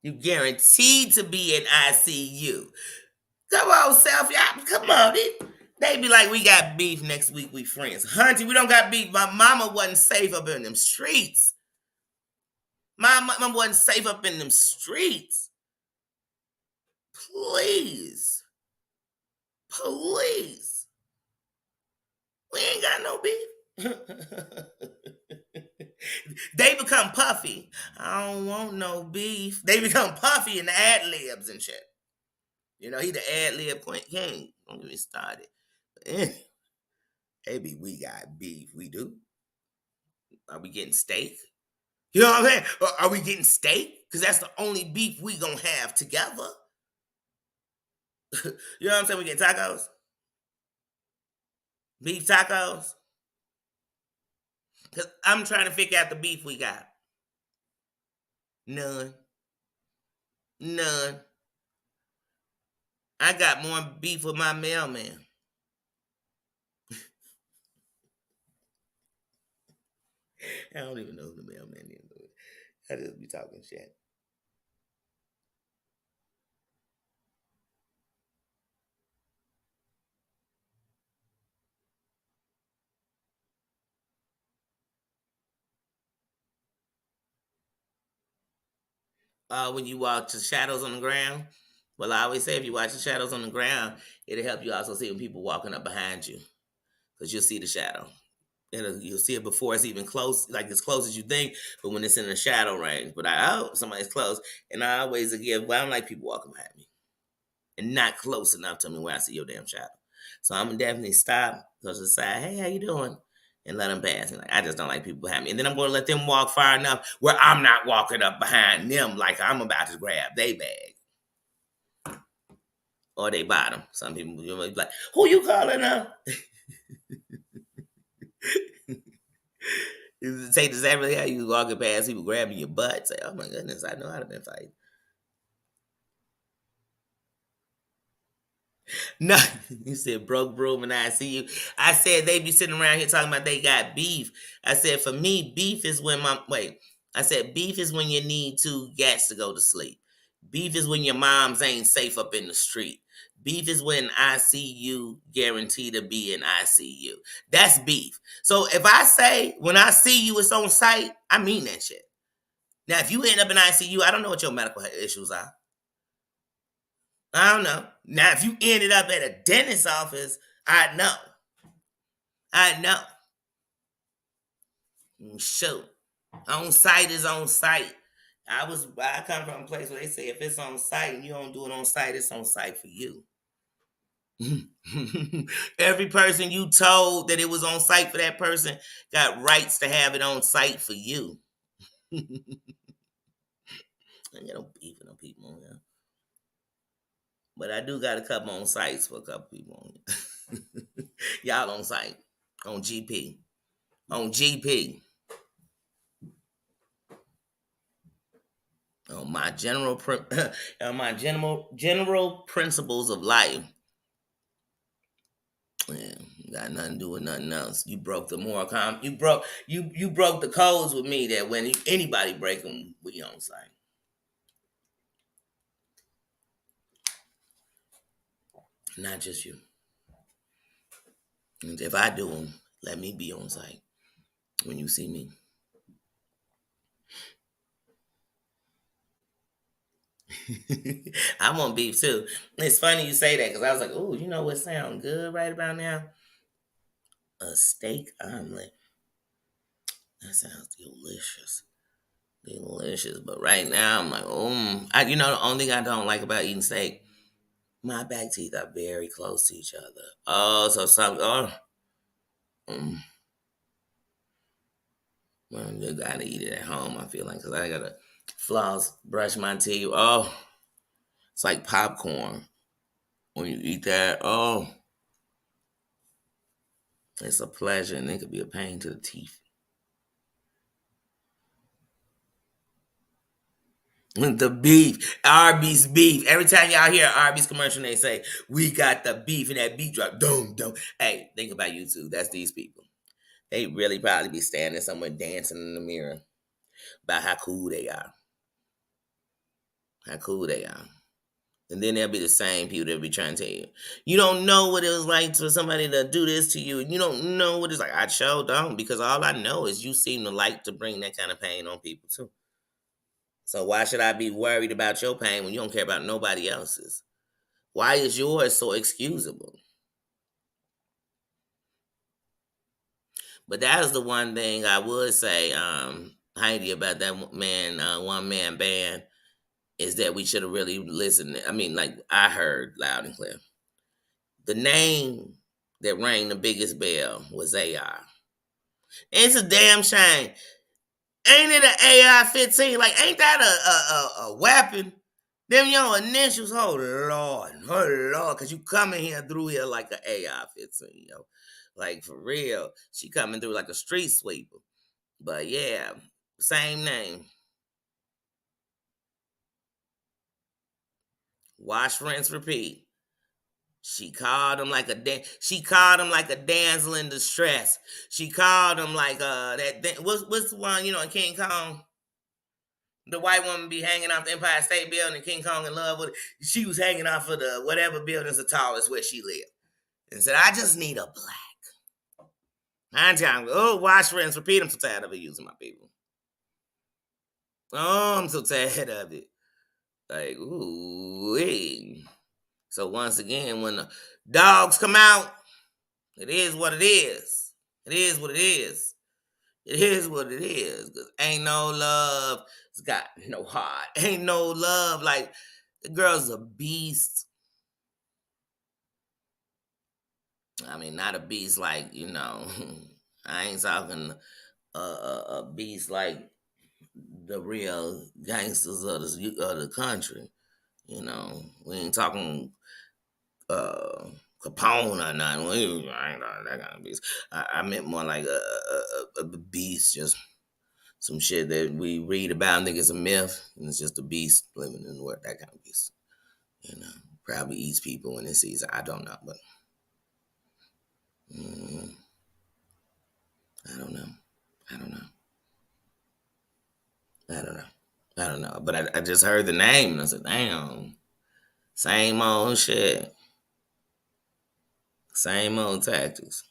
A: You guaranteed to be in ICU. Come on, self. Y'all, come on. They be like, we got beef next week. We friends. Hunty, we don't got beef. My mama wasn't safe up in them streets. My mama wasn't safe up in them streets. Please. Please. We ain't got no beef. They become puffy. I don't want no beef. They become puffy in the ad-libs and shit. You know, he the ad-lib king. Don't get me started. Maybe we got beef. We do. Are we getting steak? You know what I'm saying? Are we getting steak? Because that's the only beef we gonna have together. You know what I'm saying? We get tacos? Beef tacos? Because I'm trying to figure out the beef we got. None. I got more beef with my mailman. I don't even know who the mailman is. I just be talking shit. When you watch the shadows on the ground, well, I always say if you watch the shadows on the ground, it'll help you also see when people walking up behind you, because you'll see the shadow. You'll see it before it's even close, like as close as you think, but when it's in the shadow range. But somebody's close, and I always well, I don't like people walking behind me and not close enough to me where I see your damn shadow. So I'm gonna definitely stop, because decide, hey, how you doing? And let them pass. And I just don't like people behind me. And then I'm going to let them walk far enough where I'm not walking up behind them like I'm about to grab their bag or they bottom. Some people be like, who you calling now? Say, does that really how you walking past people grabbing your butt? Say, oh my goodness, I know how to been fighting. No, you said broke broom and I see you. I said they be sitting around here talking about they got beef. I said for me, beef is when I said beef is when you need 2 gats to go to sleep. Beef is when your moms ain't safe up in the street. Beef is when ICU guaranteed to be in ICU. That's beef. So if I say when I see you it's on site, I mean that shit. Now if you end up in ICU, I don't know what your medical issues are. I don't know. Now, if you ended up at a dentist's office, I know. Shoot. On site is on site. I come from a place where they say if it's on site and you don't do it on site, it's on site for you. Every person you told that it was on site for that person got rights to have it on site for you. I ain't got no beef with no people on here. But I do got a couple on sites for a couple people on here. Y'all on site. On GP. On GP. On my general principles of life. Yeah, got nothing to do with nothing else. You broke the moral you broke the codes with me that when anybody break them, we on site. Not just you. And if I do them, let me be on site when you see me. I want beef too. It's funny you say that because I was like, oh, you know what sounds good right about now? A steak omelet. That sounds delicious. Delicious. But right now I'm like, you know the only thing I don't like about eating steak, my back teeth are very close to each other. Oh, so well, you gotta eat it at home, I feel like, because I gotta floss, brush my teeth. Oh, it's like popcorn. When you eat that, oh, it's a pleasure, and it could be a pain to the teeth. The beef, Arby's beef. Every time y'all hear an Arby's commercial, they say, we got the beef, and that beef drop, dum, dum. Hey, think about YouTube. That's these people. They really probably be standing somewhere dancing in the mirror about how cool they are. How cool they are. And then they'll be the same people that be trying to tell you, you don't know what it was like for somebody to do this to you. And you don't know what it's like. I sure don't, because all I know is you seem to like to bring that kind of pain on people too. So why should I be worried about your pain when you don't care about nobody else's? Why is yours so excusable? But that is the one thing I would say, Heidi, about that one man band, is that we should have really listened. I mean, like I heard loud and clear. The name that rang the biggest bell was AI. It's a damn shame. Ain't it an AI-15? Like, ain't that a weapon? Them your initials, oh Lord, cause you coming here through here like an AI-15, yo. Like for real. She coming through like a street sweeper. But yeah, same name. Wash, rinse, repeat. She called him like a damsel in distress. She called him like what's the one, in King Kong? The white woman be hanging off the Empire State Building and King Kong in love with it. She was hanging off of the whatever building's the tallest where she lived. And said, I just need a black. Wash, rinse, repeat. I'm so tired of it using my people. Oh, I'm so tired of it. Like, ooh, hey. So once again, when the dogs come out, it is what it is. It is what it is. It is what it is. Cause ain't no love. It's got no heart. Ain't no love. Like the girl's a beast. I mean, not a beast like I ain't talking a beast like the real gangsters of the country. We ain't talking Capone or nothing. I ain't that kind of beast. I meant more like a beast, just some shit that we read about and think it's a myth, and it's just a beast living in the world. That kind of beast, probably eats people when it sees it. I don't know, but mm, I don't know. I don't know. I don't know. I don't know. But I just heard the name and I said, damn, same old shit, same old tactics.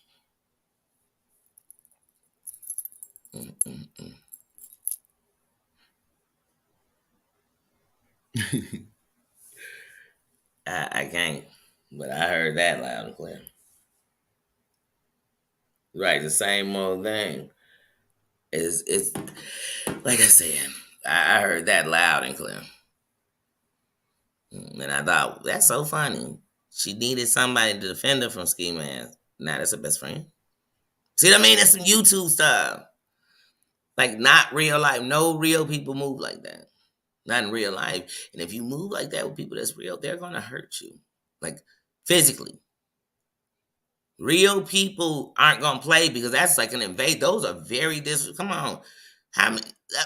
A: Mm-mm-mm. I can't, but I heard that loud and clear. Right, the same old thing. It's like I said, I heard that loud and clear. And I thought, that's so funny. She needed somebody to defend her from Ski Man. Now that's her best friend. See what I mean? That's some YouTube stuff. Like not real life. No real people move like that. Not in real life. And if you move like that with people that's real, they're gonna hurt you. Like physically. Real people aren't gonna play because that's like an invade. Those are very come on. How many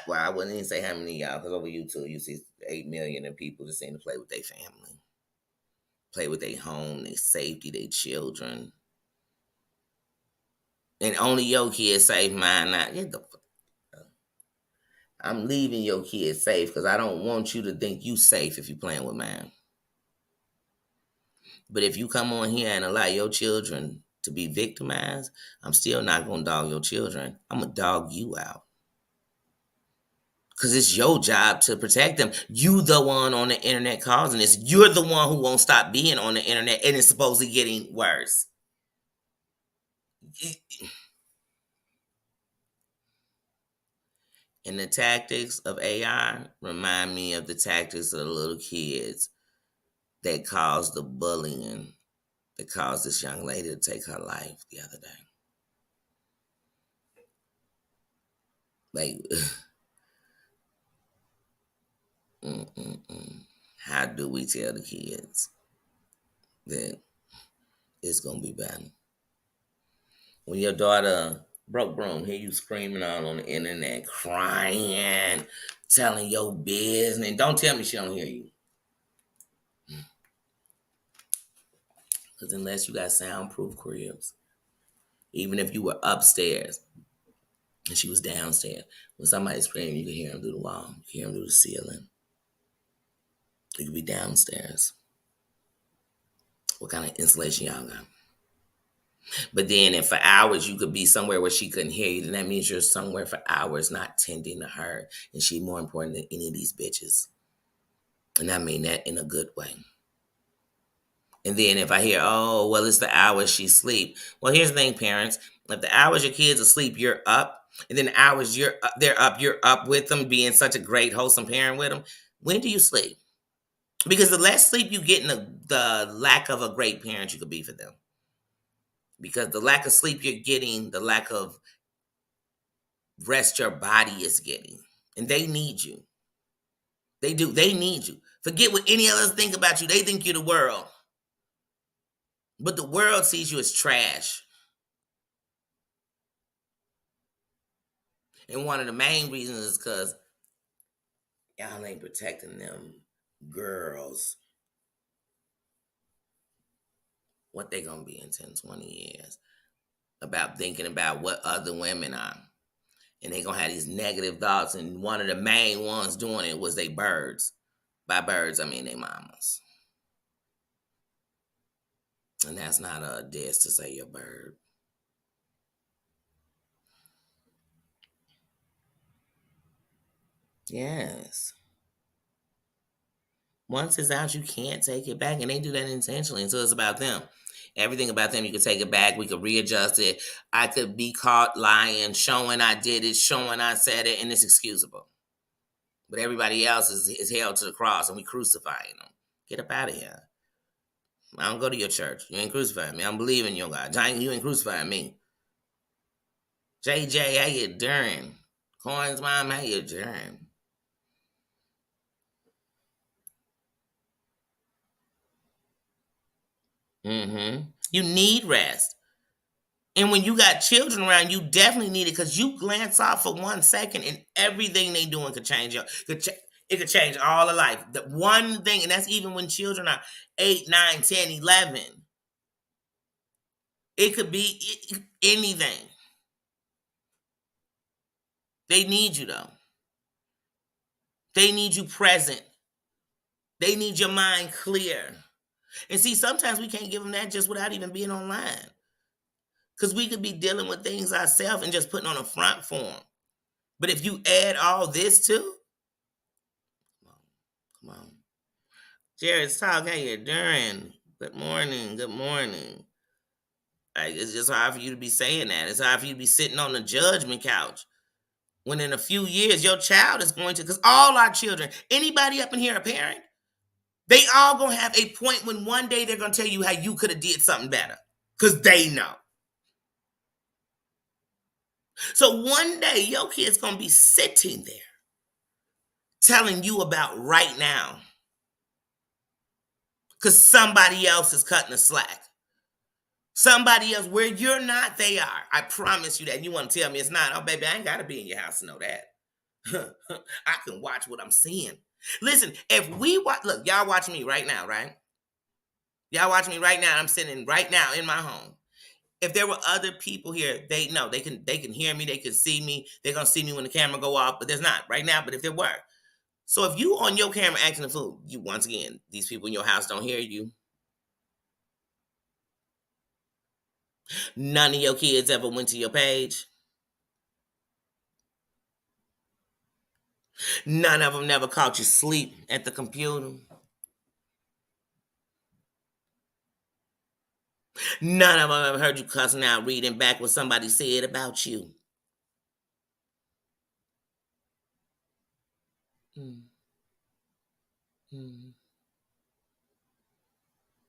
A: well, I wouldn't even say how many y'all, because over YouTube you see 8 million of people just saying to play with their family. Play with their home, their safety, their children. And only your kids safe, mine not. Get the fuck up. I'm leaving your kids safe because I don't want you to think you safe if you're playing with mine. But if you come on here and allow your children to be victimized, I'm still not going to dog your children. I'm going to dog you out. Because it's your job to protect them. You the one on the internet causing this. You're the one who won't stop being on the internet, and it's supposedly getting worse. And the tactics of AI remind me of the tactics of the little kids that caused the bullying that caused this young lady to take her life the other day. Like, how do we tell the kids that it's gonna be better? When your daughter broke broom, hear you screaming out on the internet, crying, telling your business. Don't tell me she don't hear you. Because unless you got soundproof cribs, Even if you were upstairs and she was downstairs, when somebody screamed, you could hear him through the wall. You could hear him through the ceiling. You could be downstairs. What kind of insulation y'all got? But then if for hours you could be somewhere where she couldn't hear you, then that means you're somewhere for hours not tending to her. And she more important than any of these bitches. And I mean that in a good way. And then if I hear, oh, well, it's the hours she sleep. Well, here's the thing, parents. If the hours your kids are asleep, you're up. And then the hours you're up with them, being such a great, wholesome parent with them. When do you sleep? Because the less sleep you get, the lack of a great parent you could be for them. Because the lack of sleep you're getting, the lack of rest your body is getting. And they need you. They do. They need you. Forget what any others think about you. They think you're the world. But the world sees you as trash. And one of the main reasons is because y'all ain't protecting them girls. What they gonna be in 10, 20 years? About thinking about what other women are. And they gonna have these negative thoughts. And one of the main ones doing it was they birds. By birds, I mean they mamas. And that's not a diss to say you're a bird. Yes. Once it's out, you can't take it back. And they do that intentionally. And so it's about them. Everything about them, you could take it back. We could readjust it. I could be caught lying, showing I did it, showing I said it, and it's excusable. But everybody else is held to the cross, and we crucifying them. Get up out of here. I don't go to your church. You ain't crucifying me. I don't believe in your God. You ain't crucifying me. JJ, how you doing? Coins mom, how you doing? You need rest. And when you got children around, you definitely need it because you glance off for 1 second and everything they doing could change. It could change all of life. The one thing, and that's even when children are 8, 9, 10, 11. It could be anything. They need you, though. They need you present. They need your mind clear. And see, sometimes we can't give them that just without even being online. Because we could be dealing with things ourselves and just putting on a front for them. But if you add all this too, come on. Jared's talk, how you doing? Good morning, good morning. Like, it's just hard for you to be saying that. It's hard for you to be sitting on the judgment couch. When in a few years, your child is going to, because all our children, anybody up in here a parent, they all going to have a point when one day they're going to tell you how you could have did something better. Because they know. So one day, your kid's going to be sitting there telling you about right now. Because somebody else is cutting the slack. Somebody else, where you're not, they are. I promise you that. And you want to tell me it's not. Oh, baby, I ain't got to be in your house to know that. I can watch what I'm seeing. Listen, if we watch, look, y'all watching me right now, right? Y'all watching me right now. I'm sitting right now in my home. If there were other people here, they know they can hear me, they can see me. They're gonna see me when the camera go off, but there's not right now. But if there were, so if you on your camera acting a fool, you once again, these people in your house don't hear you. None of your kids ever went to your page. None of them never caught you sleep at the computer. None of them ever heard you cussing out, reading back what somebody said about you. Mm. Mm.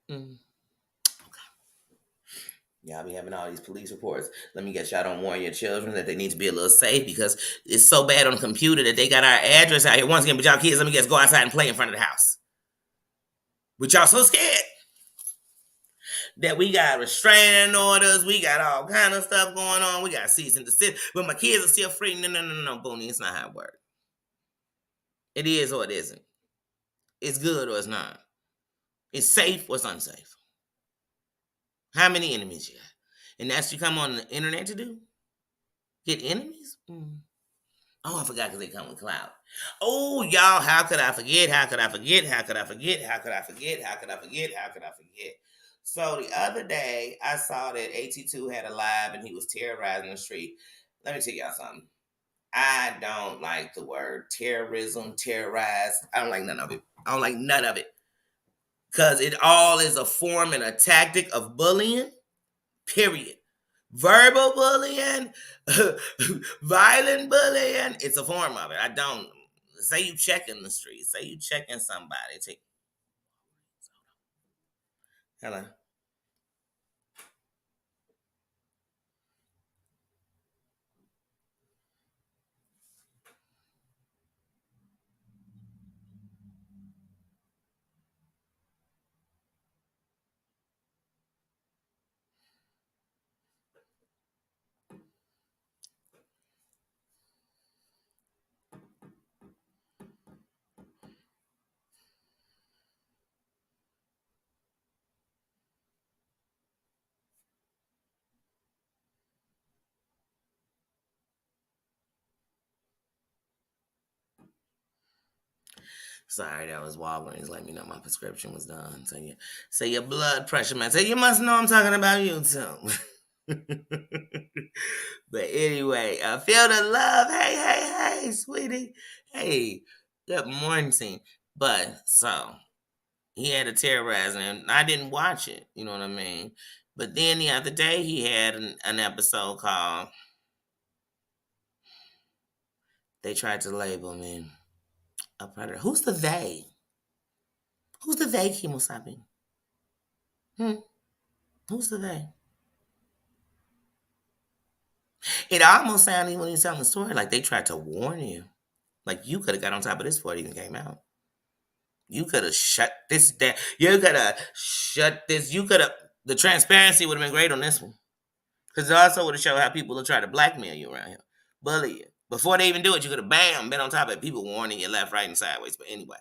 A: Mm. Y'all be having all these police reports. Let me guess, y'all don't warn your children that they need to be a little safe because it's so bad on the computer that they got our address out here. Once again, but y'all kids, let me guess, go outside and play in front of the house. But y'all so scared that we got restraining orders, we got all kind of stuff going on, we got cease and desist, but my kids are still free. No, Booney, it's not how it works. It is or it isn't. It's good or it's not. It's safe or it's unsafe. How many enemies you got? And that's what you come on the internet to do? Get enemies? Oh, I forgot because they come with clout. Oh, y'all, how could I forget? How could I forget? How could I forget? How could I forget? How could I forget? How could I forget? So the other day, I saw that AT2 had a live and he was terrorizing the street. Let me tell y'all something. I don't like the word terrorism, terrorize. I don't like none of it. I don't like none of it. Because it all is a form and a tactic of bullying, period. Verbal bullying, violent bullying, it's a form of it. I don't. Say you checking the street. Say you checking somebody. Hello. Sorry, that was Walgreens. Let me know my prescription was done. Say your blood pressure, man. Say you must know I'm talking about you too. But anyway, feel the love. Hey, hey, hey, sweetie. Hey, good morning. But so he had a terrorizer, and I didn't watch it. You know what I mean? But then the other day he had an episode called "They Tried to Label Me a Predator." Who's the they? Who's the they, Kimosabi? Hmm. Who's the they? It almost sounded when he was telling the story like they tried to warn you. Like you could have got on top of this before it even came out. You could have shut this down. You could have shut this. You could have. The transparency would have been great on this one. Because it also would have showed how people will try to blackmail you around here, bully you. Before they even do it, you could have bam, been on top of it. People warning you left, right, and sideways. But anyway.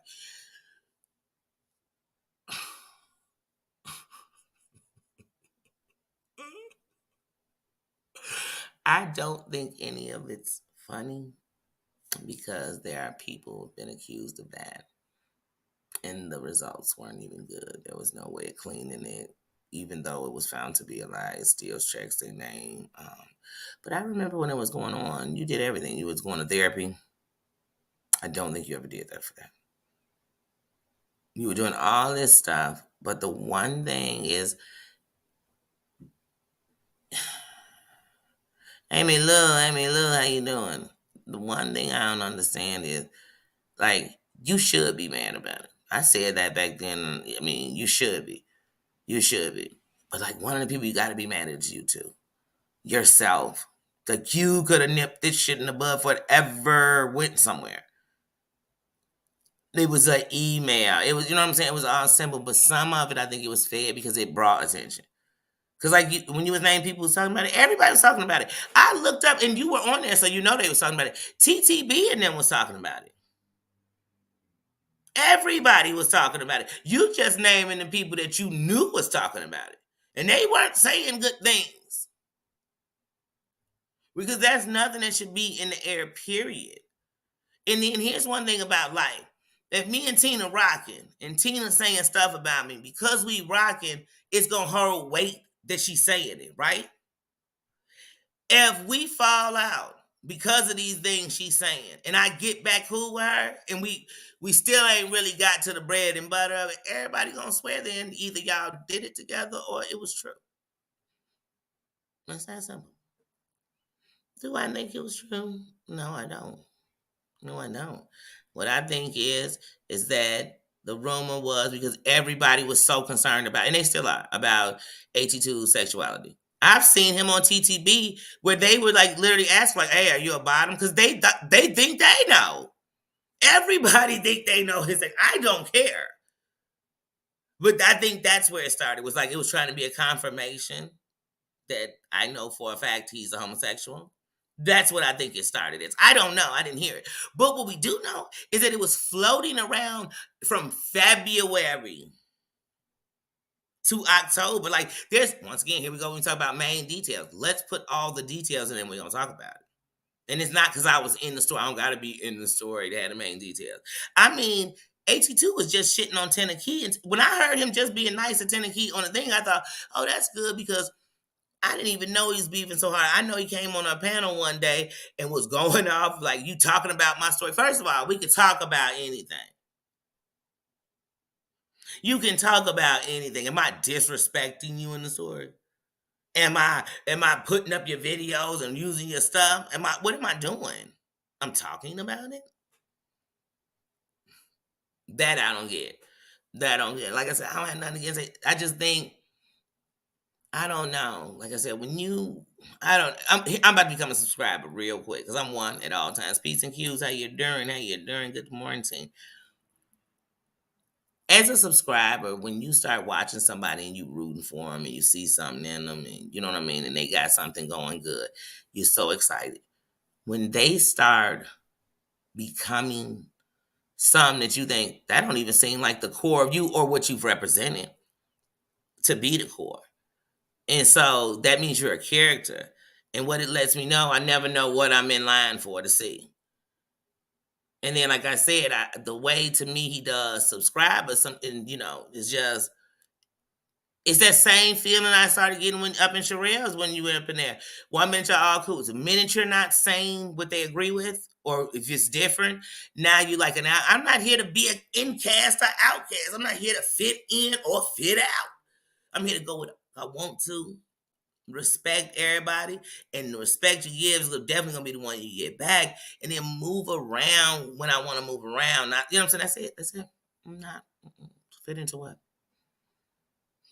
A: I don't think any of it's funny because there are people who've been accused of that. And the results weren't even good. There was no way of cleaning it. Even though it was found to be a lie, it still checks their name. But I remember when it was going on, you did everything. You was going to therapy. I don't think you ever did that for that. You were doing all this stuff, but the one thing is, Amy Lou, how you doing? The one thing I don't understand is, like, you should be mad about it. I said that back then. I mean, you should be. You should be. But, like, one of the people you got to be mad at is you, too. Yourself. Like, you could have nipped this shit in the bud before it ever went somewhere. It was an email. It was, you know what I'm saying? It was all simple, but some of it, I think it was fair because it brought attention. Because, like, when you was naming people who was talking about it, everybody was talking about it. I looked up, and you were on there, so you know they was talking about it. TTB and them was talking about it. Everybody was talking about it. You just naming the people that you knew was talking about it. And they weren't saying good things. Because that's nothing that should be in the air, period. And then here's one thing about life. If me and Tina rocking, and Tina saying stuff about me, because we rocking, it's going to hold weight that she's saying it, right? If we fall out because of these things she's saying, and I get back cool with her, and we still ain't really got to the bread and butter of it, everybody gonna swear then either y'all did it together or it was true. That's that simple. Do I think it was true? No, I don't. No, I don't. What I think is that the rumor was because everybody was so concerned about, and they still are, about AT2's sexuality. I've seen him on TTB where they would like literally ask like, "Hey, are you a bottom?" Because they think they know. Everybody think they know his thing. I don't care. But I think that's where it started. It was like it was trying to be a confirmation that I know for a fact he's a homosexual. That's what I think it started as. I don't know. I didn't hear it. But what we do know is that it was floating around from February to October. Like, there's, once again, here we go. We talk about main details. Let's put all the details and then we're going to talk about it. And it's not because I was in the store. I don't got to be in the store to have the main details. I mean, HT2 was just shitting on Tennessee. And when I heard him just being nice to Tennessee on the thing, I thought, oh, that's good, because I didn't even know he was beefing so hard. I know he came on a panel one day and was going off like, you talking about my story. First of all, we could talk about anything. You can talk about anything. Am I disrespecting you in the story? Am I putting up your videos and using your stuff? What am I doing? I'm talking about it? That I don't get. That I don't get. Like I said, I don't have nothing against it. I just think, I don't know. Like I said, I'm about to become a subscriber real quick because I'm one at all times. Peace and cues. How you doing? How you doing? Good morning, team. As a subscriber, when you start watching somebody and you rooting for them and you see something in them and you know what I mean, and they got something going good, you're so excited. When they start becoming something that you think, that don't even seem like the core of you or what you've represented to be the core. And so that means you're a character. And what it lets me know, I never know what I'm in line for to see. And then, like I said, the way to me he does subscribers, something, it's just, it's that same feeling I started getting when up in Sherelle's when you went up in there. 1 minute you're all cool. The minute you're not saying what they agree with, or if it's different, now you like, I'm not here to be an incast or outcast. I'm not here to fit in or fit out. I'm here to go with I want to. Respect everybody, and the respect you give is definitely gonna be the one you get back, and then move around when I want to move around. Not, you know what I'm saying? That's it. I'm not fit into what?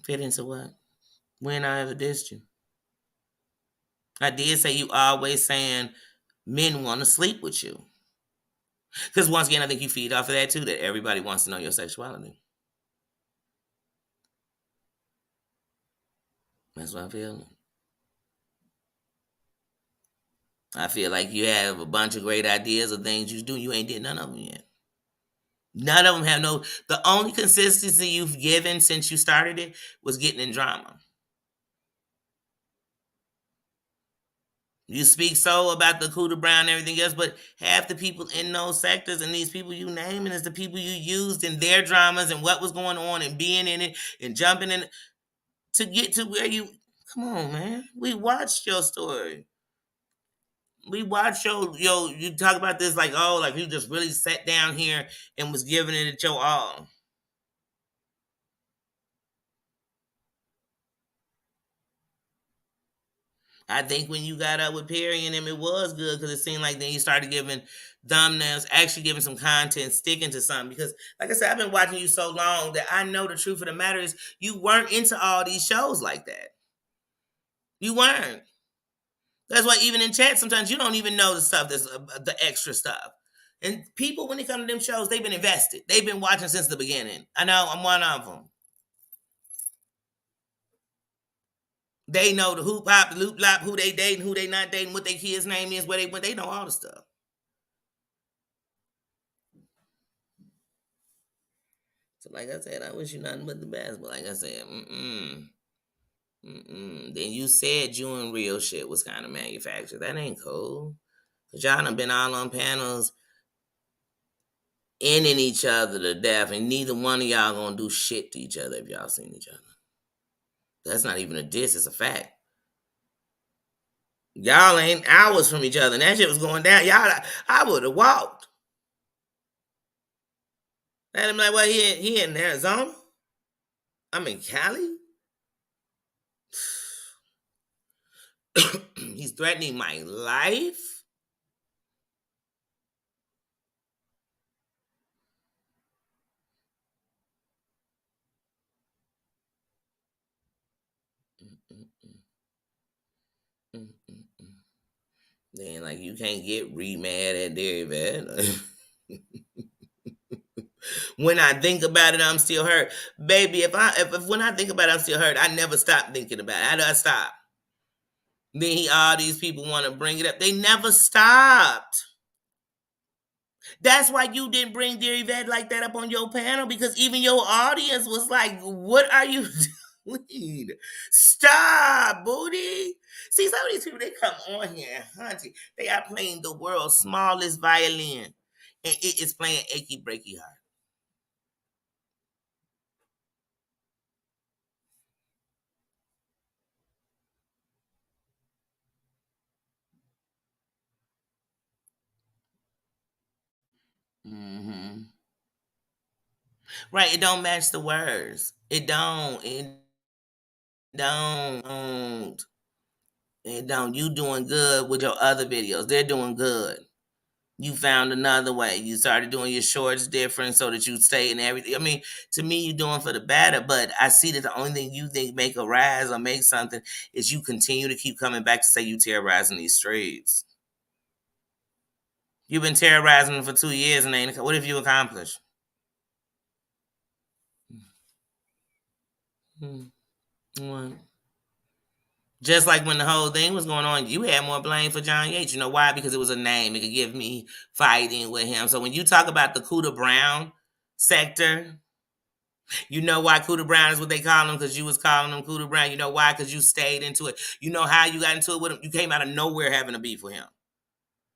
A: Fit into what? When I ever dissed you? I did say you always saying men want to sleep with you. Because once again, I think you feed off of that too, that everybody wants to know your sexuality. That's what I feel. I feel like you have a bunch of great ideas of things you do. You ain't did none of them yet. None of them have the only consistency you've given since you started it was getting in drama. You speak so about the Cooter Brown and everything else, but half the people in those sectors and these people you naming is the people you used in their dramas and what was going on and being in it and jumping in to get to where you, come on, man. We watched your story. We watched you talk about this like, oh, like you just really sat down here and was giving it at your all. I think when you got up with Perry and him, it was good because it seemed like then you started giving thumbnails, actually giving some content, sticking to something. Because, like I said, I've been watching you so long that I know the truth of the matter is you weren't into all these shows like that. You weren't. That's why even in chat, sometimes you don't even know the stuff that's the extra stuff. And people, when they come to them shows, they've been invested. They've been watching since the beginning. I know, I'm one of them. They know the hoop hop, the loop lop, who they dating, who they not dating, what their kid's name is, where they went. They know all the stuff. So, like I said, I wish you nothing but the best. But like I said, Then you said you and real shit was kind of manufactured. That ain't cool. Cause y'all done been all on panels ending each other to death, and neither one of y'all gonna do shit to each other if y'all seen each other. That's not even a diss, it's a fact. Y'all ain't hours from each other, and that shit was going down. I would have walked. And I'm like, well, he in Arizona? I'm in Cali? He's threatening my life? Then, like, you can't get re-mad at Dairy. When I think about it, I'm still hurt. Baby, if when I think about it, I'm still hurt, I never stop thinking about it. How do I stop? Then all these people want to bring it up. They never stopped. That's why you didn't bring Dear Yvette like that up on your panel, because even your audience was like, what are you Queen. Stop, booty. See, some of these people, they come on here and hunt it. They are playing the world's smallest violin. And it is playing achy breaky heart. Mm-hmm. Right, it don't match the words. It don't. Don't. It don't. You doing good with your other videos. They're doing good. You found another way. You started doing your shorts different so that you stay in everything. I mean, to me, you're doing for the better, but I see that the only thing you think make a rise or make something is you continue to keep coming back to say you terrorizing these streets. You've been terrorizing them for 2 years and ain't. What have you accomplished? Hmm. What? Just like when the whole thing was going on, you had more blame for John Yates. You know why? Because it was a name. It could give me fighting with him. So when you talk about the Cuda Brown sector, you know why Cuda Brown is what they call him? Because you was calling him Cuda Brown. You know why? Because you stayed into it. You know how you got into it with him? You came out of nowhere having a beef with him.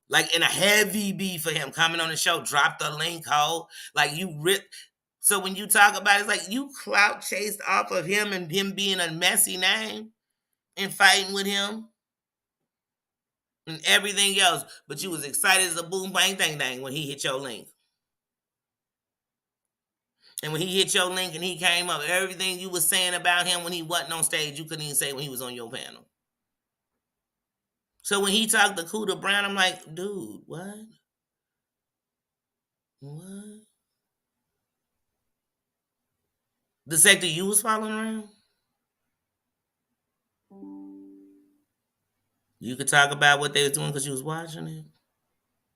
A: Like in a heavy beef for him. Coming on the show, dropped the link hole. Like you ripped. So when you talk about it, it's like you clout chased off of him and him being a messy name and fighting with him and everything else. But you was excited as a boom bang dang dang when he hit your link. And when he hit your link and he came up, everything you was saying about him when he wasn't on stage, you couldn't even say when he was on your panel. So when he talked to Cuda Brown, I'm like, dude, what? What? The sector you was following around? You could talk about what they was doing because you was watching it?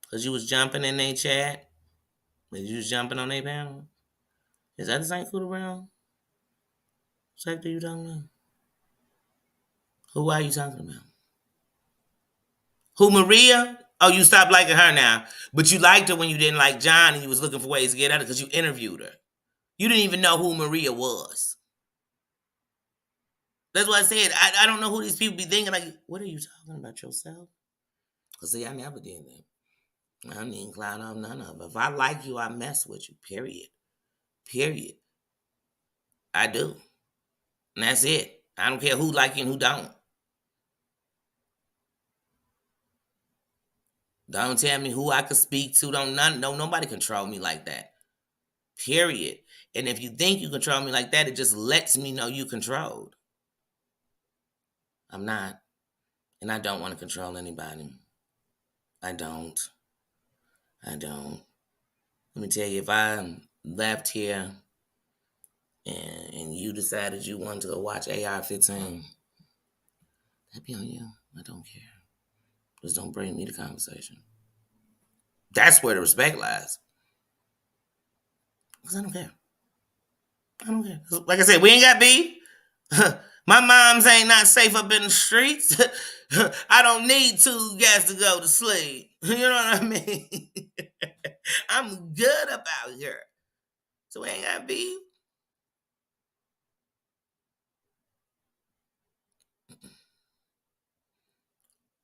A: Because you was jumping in their chat? Because you was jumping on their panel? Is that the same Cuda Brown sector you talking about? Who are you talking about? Who, Maria? Oh, you stopped liking her now. But you liked her when you didn't like John and you was looking for ways to get at her because you interviewed her. You didn't even know who Maria was. That's what I said. I don't know who these people be thinking. Like, what are you talking about yourself? Because, see, I never did that. I don't even clown off none of them. If I like you, I mess with you. Period. Period. I do. And that's it. I don't care who like you and who don't. Don't tell me who I could speak to. Don't nobody control me like that. Period. And if you think you control me like that, it just lets me know you controlled. I'm not. And I don't want to control anybody. I don't. I don't. Let me tell you, if I left here and you decided you wanted to go watch AR-15, that'd be on you. I don't care. Just don't bring me the conversation. That's where the respect lies. Because I don't care. I don't care. Like I said, we ain't got beef. My mom's ain't not safe up in the streets. I don't need 2 guys to go to sleep. You know what I mean? I'm good about her. So we ain't got beef.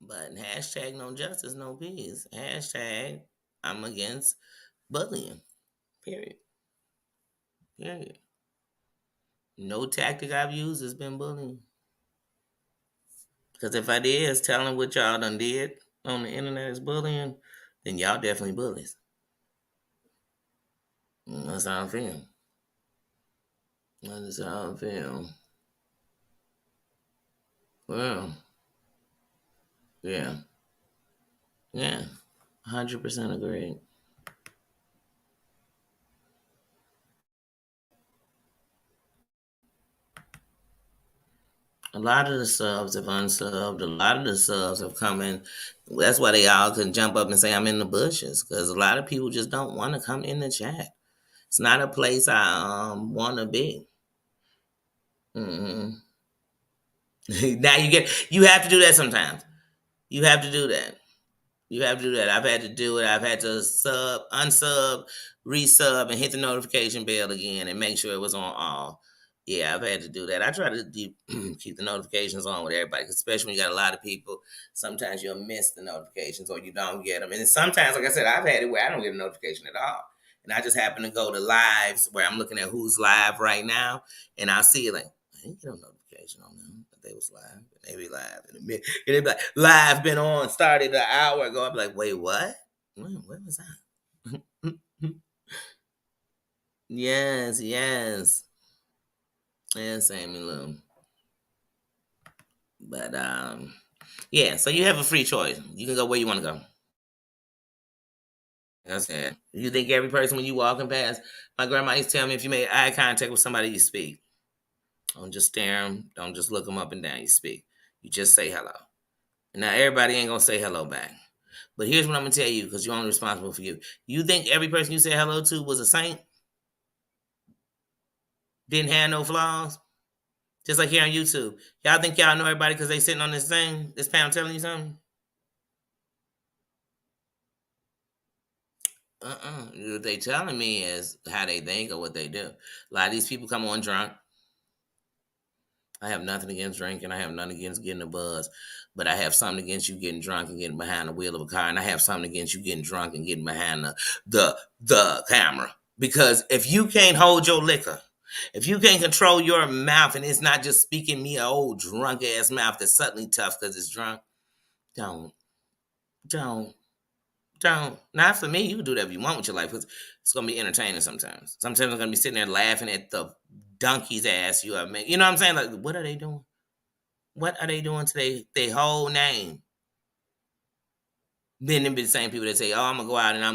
A: But hashtag no justice, no peace. Hashtag I'm against bullying. Period. Period. No tactic I've used has been bullying. Because if I did, is telling what y'all done did on the internet is bullying, then y'all definitely bullies. That's how I feel. That's how I feel. Well, yeah. Yeah. 100% agree. A lot of the subs have unsubbed. A lot of the subs have come in. That's why they all can jump up and say I'm in the bushes, because a lot of people just don't want to come in the chat. It's not a place I want to be. Mm-hmm. Now you have to do that sometimes. You have to do that. You have to do that. I've had to do it. I've had to unsub, resub, and hit the notification bell again and make sure it was on all. Yeah, I've had to do that. I try to keep the notifications on with everybody, 'cause especially when you got a lot of people. Sometimes you'll miss the notifications or you don't get them. And then sometimes, like I said, I've had it where I don't get a notification at all. And I just happen to go to lives where I'm looking at who's live right now. And I'll see it like, I didn't get no notification on them, but they was live. And they be live in a minute. And they be like, live been on, started an hour ago. I'm like, wait, what? Where was I? Yes, yes. Yes, Amy Lou. But yeah, so you have a free choice. You can go where you want to go. Like I said, you think every person when you walking past, my grandma used to tell me if you made eye contact with somebody, you speak. Don't just stare them. Don't just look them up and down. You speak. You just say hello. Now everybody ain't gonna say hello back. But here's what I'm gonna tell you, because you're only responsible for you. You think every person you said hello to was a saint? Didn't have no flaws? Just like here on YouTube. Y'all think y'all know everybody because they sitting on this thing, this panel telling you something? What they telling me is how they think or what they do. A lot of these people come on drunk. I have nothing against drinking. I have nothing against getting a buzz, but I have something against you getting drunk and getting behind the wheel of a car, and I have something against you getting drunk and getting behind the camera. Because if you can't hold your liquor, if you can't control your mouth, and it's not just speaking me an old drunk ass mouth that's suddenly tough because it's drunk, don't, don't. Don't. Not for me. You can do whatever you want with your life because it's gonna be entertaining sometimes. Sometimes I'm gonna be sitting there laughing at the donkey's ass you have made. You know what I'm saying? Like, what are they doing? What are they doing to their whole name? Then them be the same people that say, "Oh, I'm gonna go out and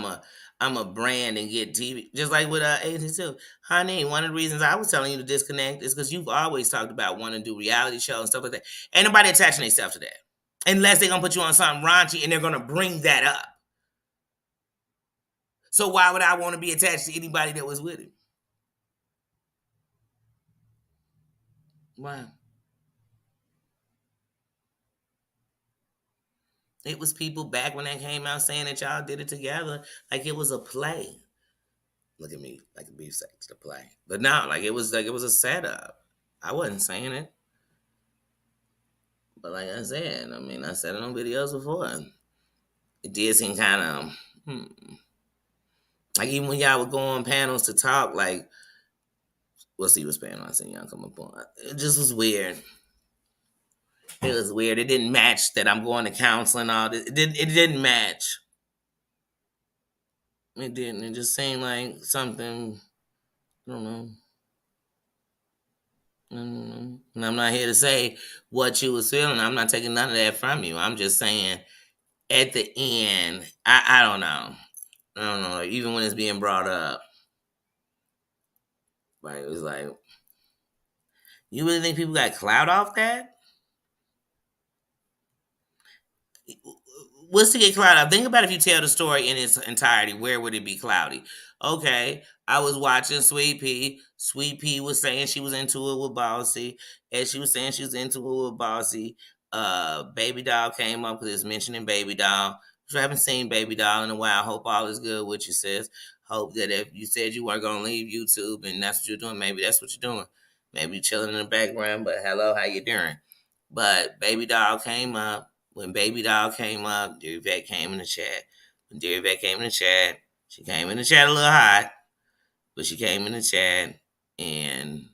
A: I'm a brand and get TV." Just like with agency too, honey. One of the reasons I was telling you to disconnect is because you've always talked about wanting to do reality shows and stuff like that. Ain't nobody attaching themselves to that unless they're gonna put you on something raunchy and they're gonna bring that up. So why would I want to be attached to anybody that was with him? Why? It was people back when that came out saying that y'all did it together, like it was a play. Look at me, like a beef sex, the play. But no, like it was a setup. I wasn't saying it, but like I said, I mean, I said it on videos before. It did seem kind of like even when y'all would go on panels to talk, like we'll see what's panel I seen y'all come up on. It just was weird. It was weird. It didn't match that I'm going to counseling. All this. It didn't match. It didn't. It just seemed like something. I don't know. I don't know. And I'm not here to say what you was feeling. I'm not taking none of that from you. I'm just saying at the end, I don't know. I don't know. Like, even when it's being brought up, like it was like, you really think people got clout off that? What's to get cloudy? Think about if you tell the story in its entirety, where would it be cloudy? Okay, I was watching Sweet Pea. Sweet Pea was saying she was into it with Bossy. As she was saying she was into it with Bossy, Baby Doll came up because it's mentioning Baby Doll. So I haven't seen Baby Doll in a while. Hope all is good with you, sis. Hope that if you said you weren't gonna leave YouTube and that's what you're doing, maybe that's what you're doing. Maybe you're chilling in the background, but hello, how you doing? But Baby Doll came up. When Baby Doll came up, Deary Vet came in the chat. When Deary Vet came in the chat, she came in the chat a little hot, but she came in the chat and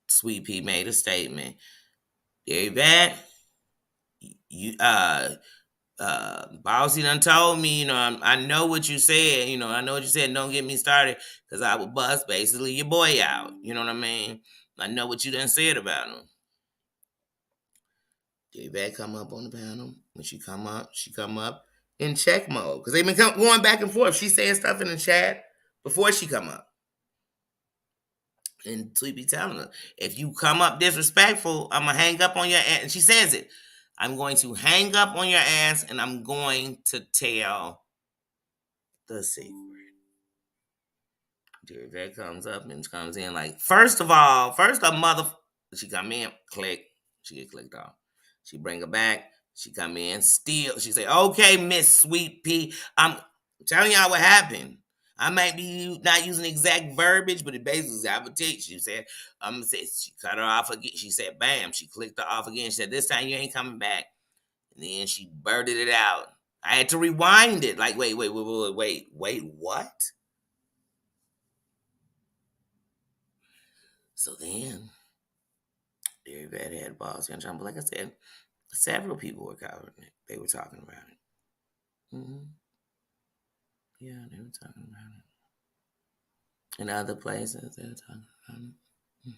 A: Sweet Pea made a statement. Deary Vet, you Bossy done told me, I know what you said, I know what you said, don't get me started, because I would bust basically your boy out. You know what I mean? I know what you done said about him. J-Bag come up on the panel. When she come up in check mode. Because they've been going back and forth. She's saying stuff in the chat before she come up. And Sweet be telling her, if you come up disrespectful, I'm going to hang up on your ass. And she says it. I'm going to hang up on your ass and I'm going to tell the secret. Jerry Vet comes up and comes in like, first a mother. She come in, click. She get clicked off. She bring her back. She come in, still. She say, okay, Miss Sweet Pea, I'm telling y'all what happened. I might be not using exact verbiage, but it basically was, I would tell you. She said, she cut her off again. She said, bam, she clicked her off again. She said, this time you ain't coming back. And then she blurted it out. I had to rewind it. Like, wait, what? So then, everybody had balls in trouble. Like I said, several people were covering it. They were talking about it. Yeah, they were talking about it. In other places, they were talking about it.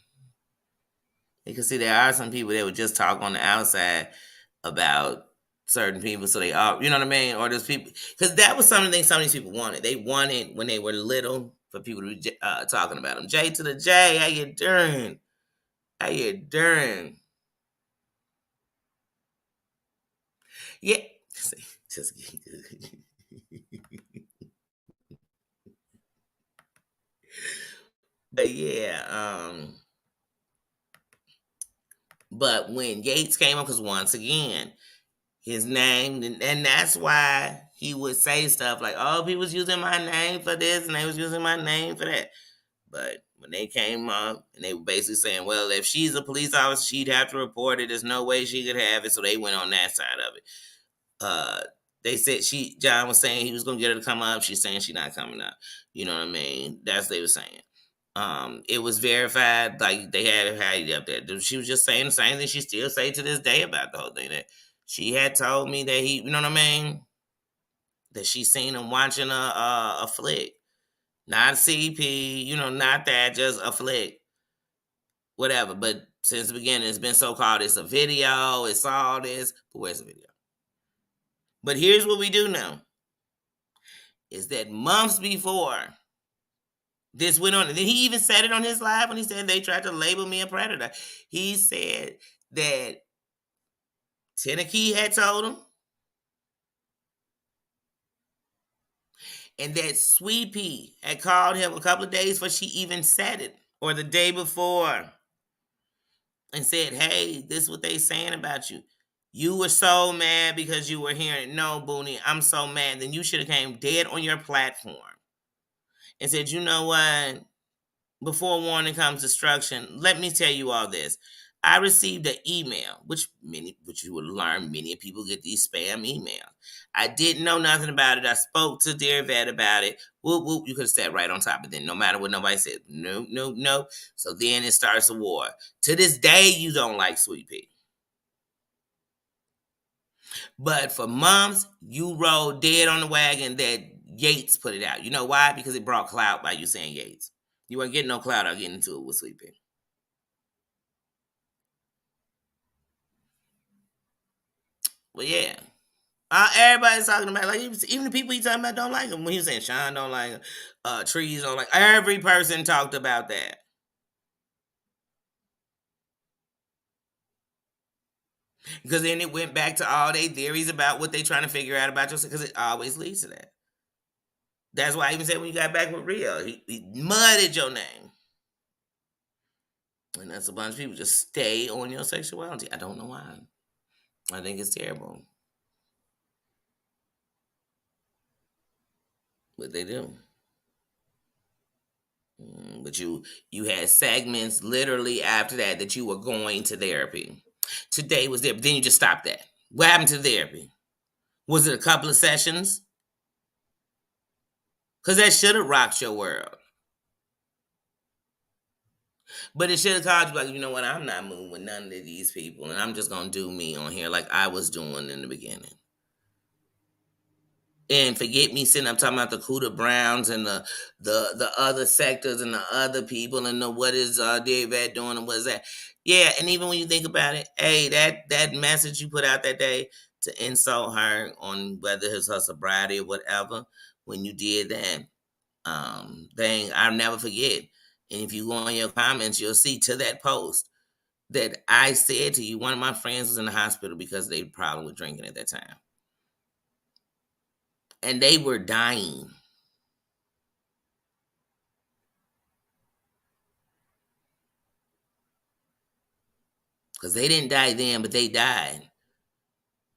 A: You can see there are some people that would just talk on the outside about certain people, so they all, you know what I mean? Or there's people, because that was some of the things some of these people wanted. They wanted, when they were little, for people to be talking about them. J to the J, how you doing? How you doing? Yeah. Just but yeah, but when Yates came up, because once again, his name, and that's why he would say stuff like, oh, he was using my name for this and they was using my name for that. But when they came up and they were basically saying, well, if she's a police officer, she'd have to report it. There's no way she could have it. So they went on that side of it. They said John was saying he was gonna get her to come up. She's saying she's not coming up. You know what I mean? That's what they were saying. It was verified, like they had it up there. She was just saying the same thing she still say to this day about the whole thing. That she had told me that he, you know what I mean? That she seen him watching a flick, not CP, not that, just a flick, whatever. But since the beginning, it's been so called. It's a video. It's all this. But where's the video? But here's what we do know: is that months before this went on, and then he even said it on his live when he said they tried to label me a predator. He said that Tennessee had told him, and that Sweet Pea had called him a couple of days before she even said it, or the day before, and said, hey, this is what they saying about you. You were so mad because you were hearing it. No, Booney, I'm so mad. Then you should have came dead on your platform and said, you know what? Before warning comes destruction, let me tell you all this. I received an email, which you would learn, many people get these spam emails. I didn't know nothing about it. I spoke to Dear Vet about it. Whoop, whoop, you could have sat right on top of it. No matter what nobody said. No. So then it starts a war. To this day, you don't like Sweet Pea. But for months, you rode dead on the wagon that Yates put it out. You know why? Because it brought clout by you saying Yates. You weren't getting no clout out getting into it with Sweet Pea. Well, yeah. Everybody's talking about, like, even the people he's talking about don't like him. When he was saying Sean don't like him, Trees don't like, every person talked about that. Because then it went back to all their theories about what they trying to figure out about yourself, because it always leads to that. That's why I even said when you got back with Rio, he mudded your name. And that's a bunch of people just stay on your sexuality. I don't know why. I think it's terrible. But they do. But you had segments literally after that you were going to therapy. Today was there, but then you just stopped that. What happened to therapy? Was it a couple of sessions? Because that should have rocked your world. But it should have called you like, you know what, I'm not moving with none of these people, and I'm just going to do me on here like I was doing in the beginning. And forget me sitting up talking about the Cuda Browns and the other sectors and the other people and the what is David doing and what is that. Yeah, and even when you think about it, hey, that message you put out that day to insult her on whether it's her sobriety or whatever, when you did that thing, I'll never forget. And if you go on your comments, you'll see to that post that I said to you, one of my friends was in the hospital because they had a problem with drinking at that time. And they were dying. Because they didn't die then, but they died.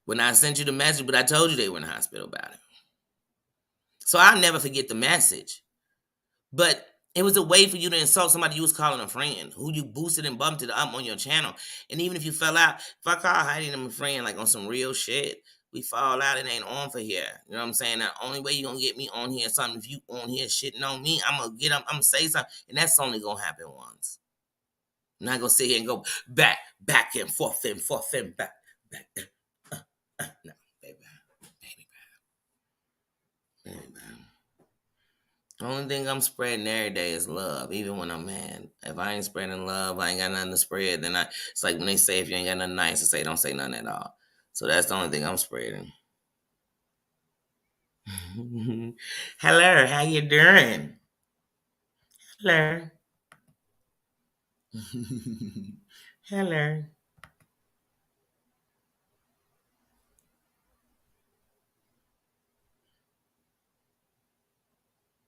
A: When I sent you the message, but I told you they were in the hospital about it. So I'll never forget the message. But it was a way for you to insult somebody you was calling a friend, who you boosted and bumped it up on your channel. And even if you fell out, if I call Heidi and them a friend, like on some real shit, we fall out, it ain't on for here. You know what I'm saying? The only way you gonna get me on here is something, if you on here shitting on me, I'm gonna get up, I'm gonna say something, and that's only gonna happen once. I'm not gonna sit here and go back and forth and back. No, baby, baby. The only thing I'm spreading every day is love, even when I'm mad. If I ain't spreading love, I ain't got nothing to spread. Then it's like when they say if you ain't got nothing nice to say, don't say nothing at all. So that's the only thing I'm spreading. Hello, how you doing? Hello. Hello.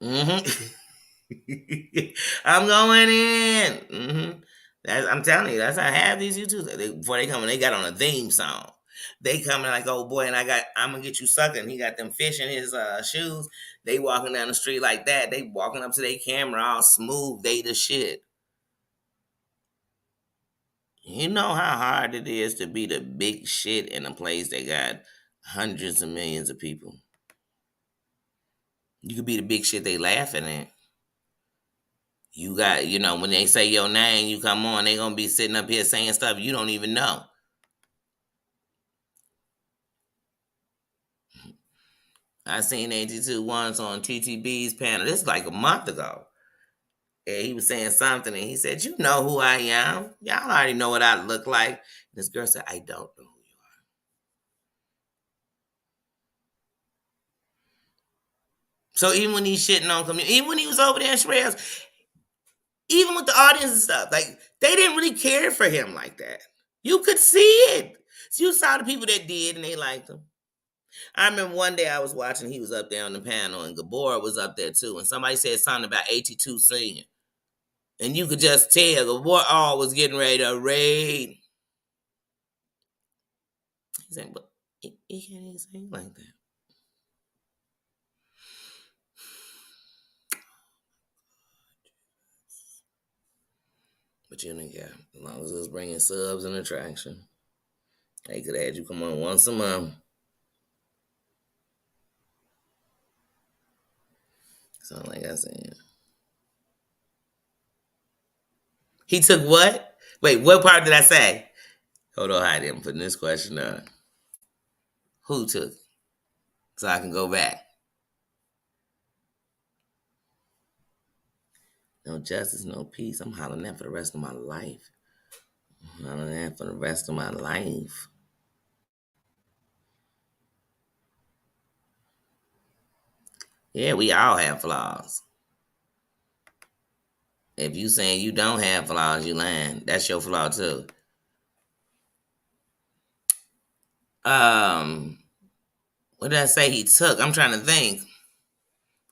A: Mm-hmm. I'm going in. Mm-hmm. I'm telling you, that's how I have these YouTubers. Before they come in, they got on a theme song. They coming like, oh boy, and I'm gonna get you sucking. He got them fish in his shoes. They walking down the street like that. They walking up to their camera all smooth. They the shit. You know how hard it is to be the big shit in a place that got hundreds of millions of people. You could be the big shit they laughing at. You got, when they say your name, you come on, they gonna be sitting up here saying stuff you don't even know. I seen 82 once on TTB's panel. This is like a month ago. And he was saying something, and he said, "You know who I am. Y'all already know what I look like." And this girl said, "I don't know who you are." So even when he's shitting on community, even when he was over there in Shreds, even with the audience and stuff, like they didn't really care for him like that. You could see it. So you saw the people that did, and they liked him. I remember one day I was watching, he was up there on the panel, and Gabor was up there too. And somebody said something about 82 singing. And you could just tell Gabor all was getting ready to raid. He said, but he can't even sing like that. But you didn't care. As long as it was bringing subs and attraction. They could have had you come on once a month. Sound like I said. He took what? Wait, what part did I say? Hold on, I didn't put this question on. Who took? So I can go back. No justice, no peace. I'm hollering that for the rest of my life. I'm hollering that for the rest of my life. Yeah, we all have flaws. If you saying you don't have flaws, you lying. That's your flaw too. What did I say he took? I'm trying to think.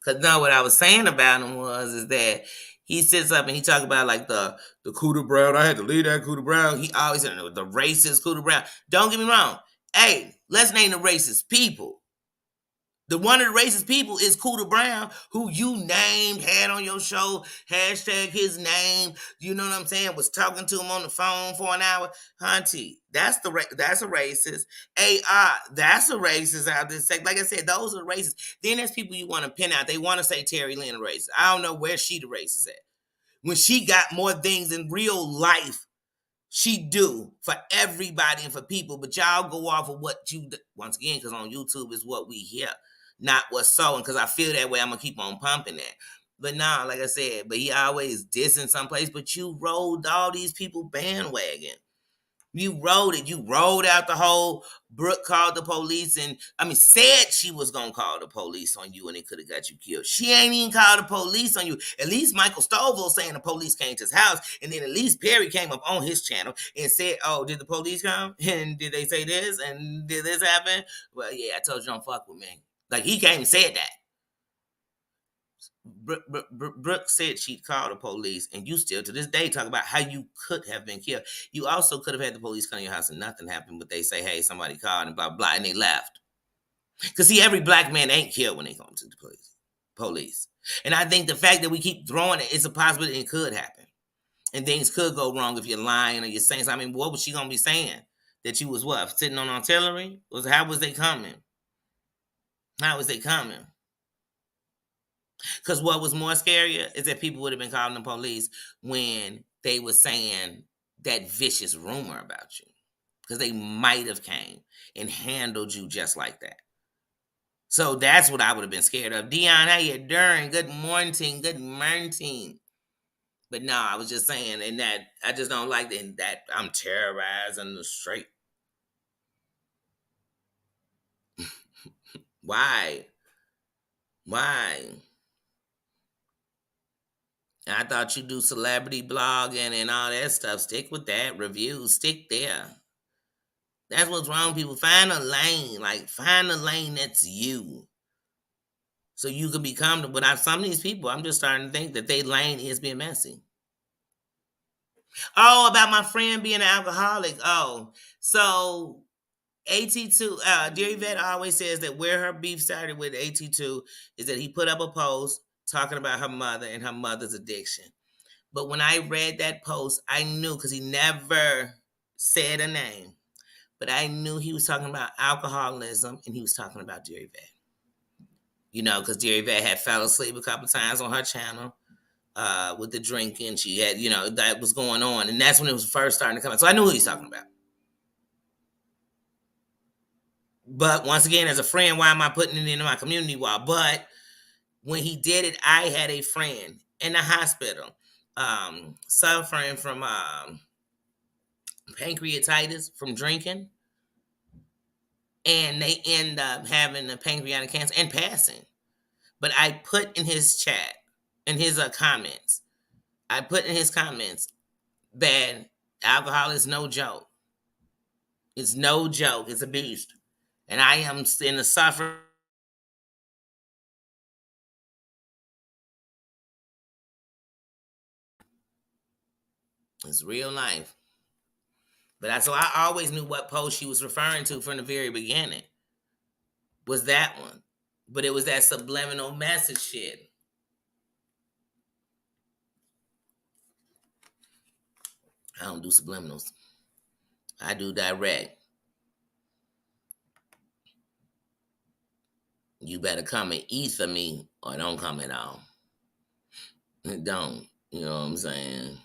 A: Cause no, what I was saying about him is that he sits up and he talk about like the Cooter Brown. I had to leave that Cooter Brown. He always said the racist Cooter Brown. Don't get me wrong. Hey, let's name the racist people. The one of the racist people is Cooter Brown, who you named, had on your show, hashtag his name. You know what I'm saying? Was talking to him on the phone for an hour. Hunty, that's a racist. AI, that's a racist out there. Like I said, those are racists. Then there's people you want to pin out. They want to say Terry Lynn a racist. I don't know where she the racist at. When she got more things in real life she do for everybody and for people, but y'all go off of what you, once again, because on YouTube is what we hear, not what's so. And because I feel that way, I'm gonna keep on pumping that. But nah, like I said, but he always dissing someplace. But you rolled all these people bandwagon. You rode it. You rolled out the whole Brooke called the police and said she was gonna call the police on you and it could have got you killed. She ain't even called the police on you. At least Michael Stovall saying the police came to his house, and then at least Perry came up on his channel and said, "Oh, did the police come? And did they say this? And did this happen?" Well, yeah, I told you don't fuck with me. Like he came and said that. Brooke said she'd call the police, and you still to this day talk about how you could have been killed. You also could have had the police come to your house and nothing happened, but they say, "Hey, somebody called," and blah blah, and they left. Because see, every black man ain't killed when they come to the police. And I think the fact that we keep throwing it, it's a possibility it could happen. And things could go wrong if you're lying or you're saying something. I mean, what was she going to be saying? That you was what? Sitting on artillery? How was they coming? How was they coming? Because what was more scarier is that people would have been calling the police when they were saying that vicious rumor about you. Because they might have came and handled you just like that. So that's what I would have been scared of. Dion, how you doing? Good morning. Good morning. But no, I was just saying, and that I just don't like that I'm terrorizing the street. Why? Why? I thought you do celebrity blogging and all that stuff. Stick with that. Reviews, stick there. That's what's wrong with people. Find a lane. Like, find a lane that's you. So you can become, but some of these people, I'm just starting to think that their lane is being messy. Oh, about my friend being an alcoholic. Oh, so AT2, Dear Yvette always says that where her beef started with AT2 is that he put up a post talking about her mother and her mother's addiction. But when I read that post, I knew, because he never said a name, but I knew he was talking about alcoholism and he was talking about Dear Yvette. You know, because Dear Yvette had fell asleep a couple times on her channel with the drinking. She had, that was going on. And that's when it was first starting to come out. So I knew who he was talking about. But once again, as a friend, why am I putting it into my community wall? But when he did it, I had a friend in the hospital suffering from pancreatitis from drinking. And they end up having a pancreatic cancer and passing. But I put in his chat, in his comments, I put in his comments that alcohol is no joke. It's no joke. It's a beast. And I am in the suffering. It's real life. But so I always knew what post she was referring to from the very beginning. Was that one. But it was that subliminal message shit. I don't do subliminals. I do direct. You better come and ether me or don't come at all. Don't. You know what I'm saying?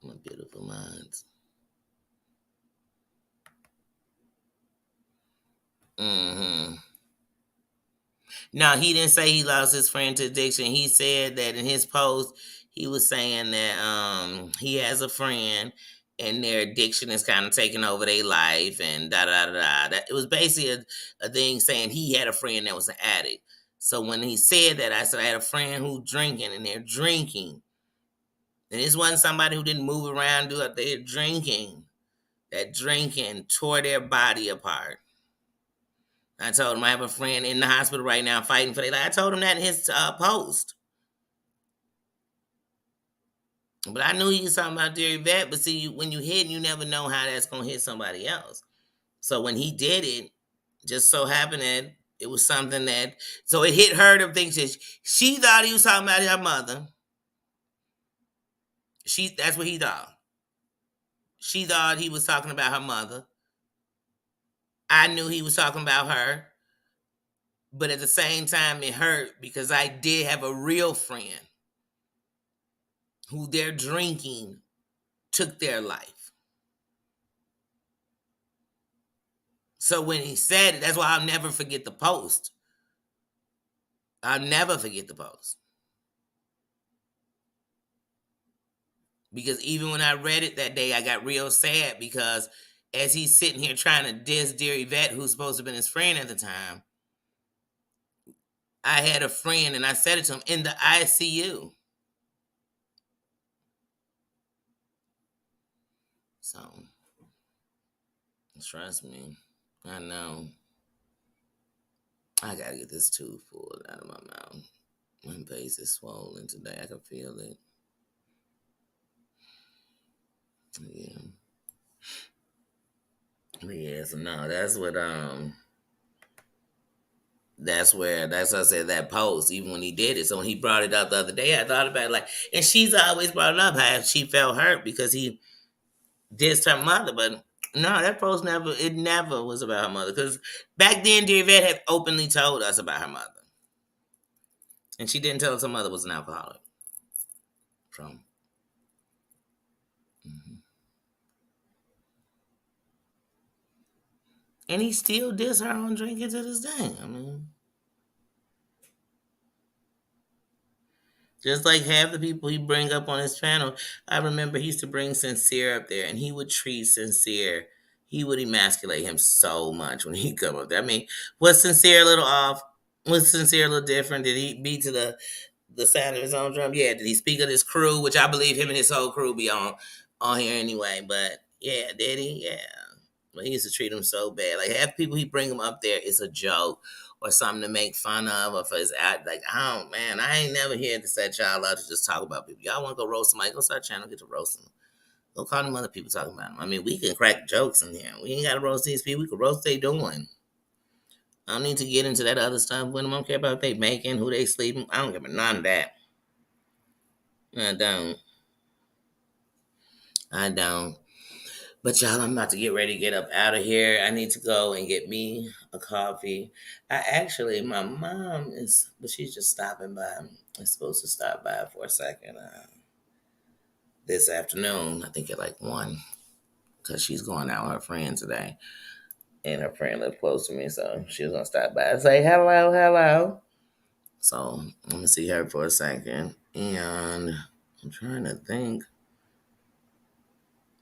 A: My beautiful minds. Mm-hmm. No, he didn't say he lost his friend to addiction. He said that in his post, he was saying that he has a friend and their addiction is kind of taking over their life and da da da da. That it was basically a thing saying he had a friend that was an addict. So when he said that, I said I had a friend who drinking and they're drinking. And this wasn't somebody who didn't move around, do it. They're drinking. That drinking tore their body apart. I told him I have a friend in the hospital right now fighting for their life. I told him that in his post. But I knew he was talking about Dear Yvette. But see, when you hit, you never know how that's going to hit somebody else. So when he did it, just so happened that it was something that, so it hit her to think that she thought he was talking about her mother. That's what he thought. She thought he was talking about her mother. I knew he was talking about her. But at the same time, it hurt because I did have a real friend who their drinking took their life. So when he said it, that's why I'll never forget the post. I'll never forget the post. Because even when I read it that day, I got real sad because as he's sitting here trying to diss Dear Yvette, who's supposed to have been his friend at the time, I had a friend and I said it to him in the ICU. So, trust me, I know. I gotta get this tooth pulled out of my mouth. My face is swollen today. I can feel it. Yeah. Yeah, so no, that's what That's what I said, that post, even when he did it. So when he brought it up the other day, I thought about it like, and she's always brought it up how she felt hurt because he dissed her mother. But no, that post never was about her mother. Because back then, dear Vet had openly told us about her mother. And she didn't tell us her mother was an alcoholic. From. Mhm. And he still diss her on drinking to this day. I mean, just like half the people he bring up on his channel, I remember he used to bring Sincere up there, and he would treat Sincere. He would emasculate him so much when he come up there. I mean, was Sincere a little off? Was Sincere a little different? Did he beat to the sound of his own drum? Yeah. Did he speak of his crew, which I believe him and his whole crew be on here anyway? But yeah, did he? Yeah. But he used to treat him so bad. Like half the people he bring him up there is a joke or something to make fun of or for his act. Like, oh man, I ain't never here to set y'all out to just talk about people. Y'all want to go roast somebody? Go start channel, get to roast them. Go call them other people talking about them. I mean, we can crack jokes in here. We ain't got to roast these people. We can roast what they doing. I don't need to get into that other stuff with them. I don't care about what they making, who they sleeping. I don't care about none of that. I don't. I don't. But y'all, I'm about to get ready to get up out of here. I need to go and get me a coffee. My mom is, but she's just stopping by. I'm supposed to stop by for a second this afternoon. I think at like 1, because she's going out with her friend today. And her friend lived close to me, so she was going to stop by and say, hello, hello. So I'm going to see her for a second. And I'm trying to think.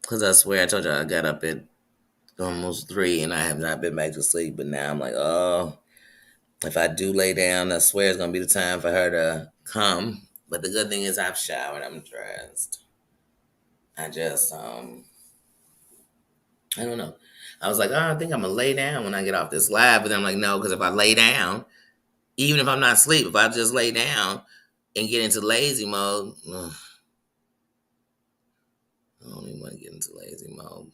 A: Because I swear I told you I got up at almost 3 and I have not been back to sleep. But now I'm like, oh, if I do lay down, I swear it's going to be the time for her to come. But the good thing is I've showered. I'm dressed. I just, I don't know. I was like, oh, I think I'm going to lay down when I get off this live. But then I'm like, no, because if I lay down, even if I'm not asleep, if I just lay down and get into lazy mode, I don't even want to get into lazy mode.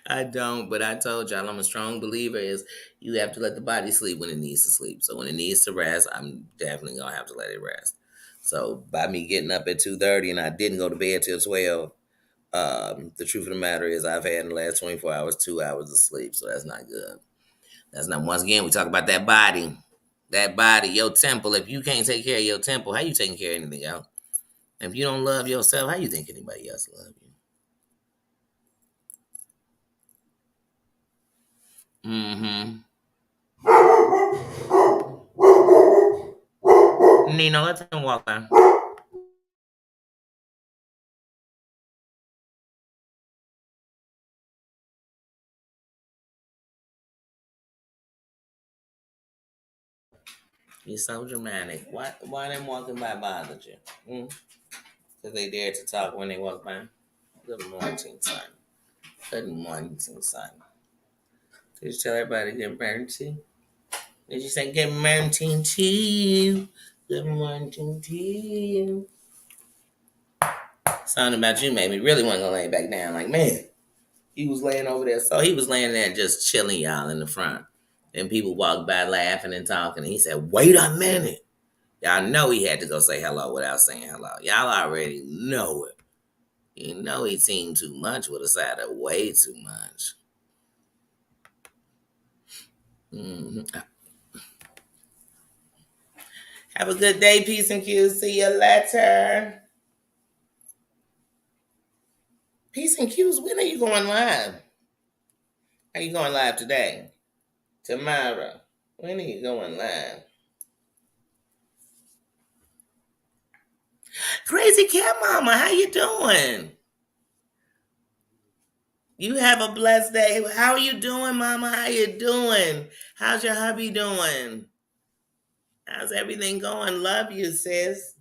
A: I don't, but I told y'all I'm a strong believer is you have to let the body sleep when it needs to sleep. So when it needs to rest, I'm definitely gonna have to let it rest. So by me getting up at 2:30 and I didn't go to bed till 12, the truth of the matter is I've had in the last 24 hours 2 hours of sleep. So that's not good. That's not, once again, we talk about that body. That body, your temple. If you can't take care of your temple, how you taking care of anything else? If you don't love yourself, how you think anybody else love you? Mm-hmm. Nino, let him walk by. He's so dramatic. Why them walking by bothered you? Because they dared to talk when they walk by. Good morning, son. Good morning, son. Did you tell everybody good morning? Did you say good morning to you? Good morning to you. Something about you made me really want to go lay back down. Like, man, he was laying over there. So he was laying there just chilling, y'all, in the front. And people walked by laughing and talking. And he said, wait a minute. Y'all know he had to go say hello without saying hello. Y'all already know it. You know he seen too much with a side of way too much. hmm Have a good day, peace and Q. See you later. Peace and Q's, when are you going live? Are you going live today? Tomorrow? When are you going live? Crazy Cat Mama, how you doing? You have a blessed day. How are you doing, Mama? How you doing? How's your hubby doing? How's everything going? Love you, sis.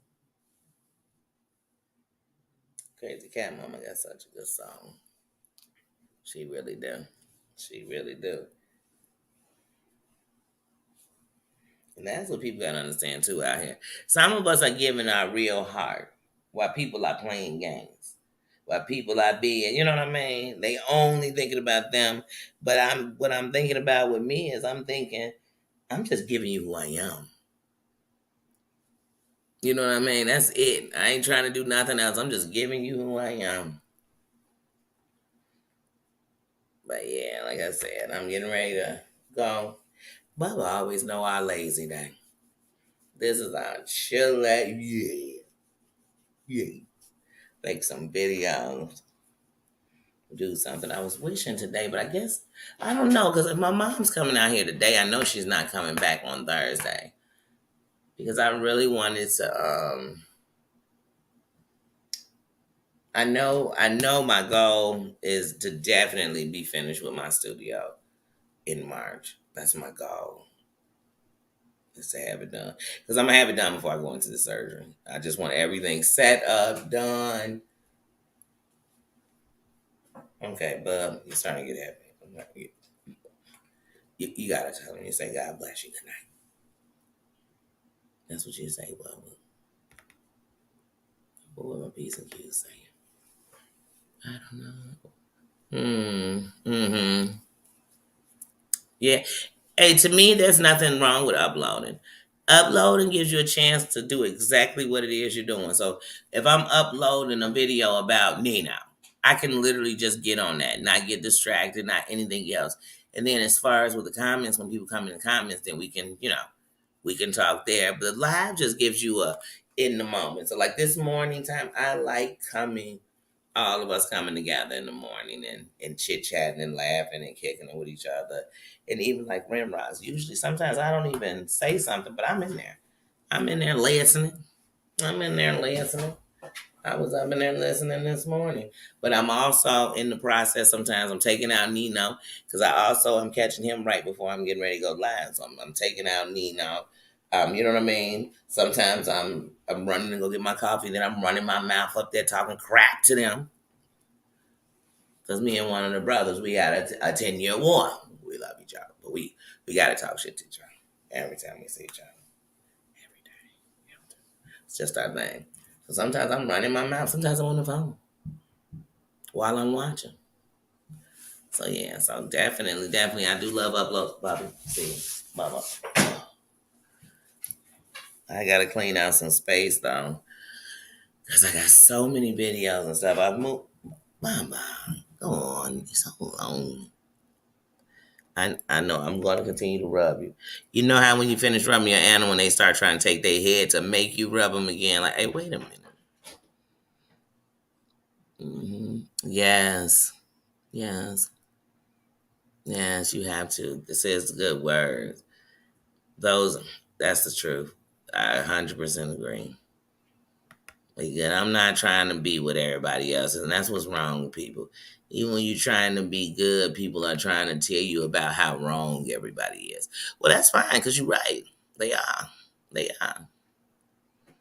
A: Crazy Cat Mama got such a good song. She really do. She really do. And that's what people gotta understand too out here. Some of us are giving our real heart while people are playing games. while people are being, you know what I mean? They only thinking about them. But what I'm thinking about with me is I'm thinking, I'm just giving you who I am. You know what I mean? That's it. I ain't trying to do nothing else. I'm just giving you who I am. But yeah, like I said, I'm getting ready to go. Bubba always know our lazy day. This is our chill out. Yeah. Yeah. Make some videos. Do something. I was wishing today, but I guess, I don't know, because if my mom's coming out here today, I know she's not coming back on Thursday. Because I really wanted to, I know my goal is to definitely be finished with my studio in March. That's my goal. Is to have it done. Because I'm gonna have it done before I go into the surgery. I just want everything set up, done. Okay, bub, you're starting to get happy. You gotta tell him. You say, God bless you, good night. That's what you say, bub. What would my P's and Q's say? I don't know. Mm-hmm. Yeah. Hey, to me, there's nothing wrong with uploading. Uploading gives you a chance to do exactly what it is you're doing. So if I'm uploading a video about Nina, I can literally just get on that, not get distracted, not anything else. And then as far as with the comments, when people come in the comments, then we can, we can talk there. But live just gives you a in the moment. So like this morning time, I like coming, all of us coming together in the morning and chit chatting and laughing and kicking it with each other. And even like Rimrods. Usually sometimes I don't even say something, but I'm in there. I'm in there listening. I'm in there listening. I was up in there listening this morning. But I'm also in the process. Sometimes I'm taking out Nino because I also am catching him right before I'm getting ready to go live. So I'm taking out Nino. You know what I mean? Sometimes I'm running to go get my coffee, then I'm running my mouth up there talking crap to them. Because me and one of the brothers, we had a 10-year war. We love each other, but we got to talk shit to each other every time we see each other. Every day. It's just our thing. So sometimes I'm running my mouth. Sometimes I'm on the phone while I'm watching. So yeah, so definitely, I do love uploads, Bobby. See, Bubba. I gotta clean out some space though, cause I got so many videos and stuff. I've moved. Mama, go on. It's so long. I know I'm going to continue to rub you. You know how when you finish rubbing your animal, when they start trying to take their head to make you rub them again, like, hey, wait a minute. Yes, yes, yes. You have to. This is good words. Those. That's the truth. I 100% agree. Again, I'm not trying to be with everybody else, and that's what's wrong with people. Even when you're trying to be good, people are trying to tell you about how wrong everybody is. Well, that's fine, because you're right. They are. They are.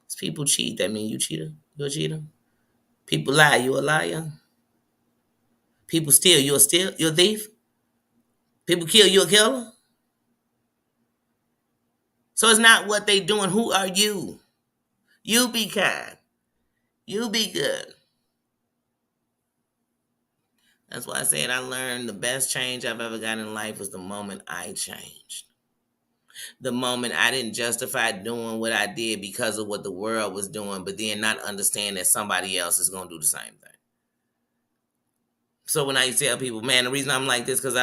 A: If people cheat, that mean you cheater. You a cheater. People lie, you a liar. People steal, you a steal. You a thief. People kill, you a killer. So it's not what they doing. Who are you? You be kind. You be good. That's why I said I learned the best change I've ever got in life was the moment I changed. The moment I didn't justify doing what I did because of what the world was doing, but then not understand that somebody else is going to do the same thing. So when I tell people, man, the reason I'm like this because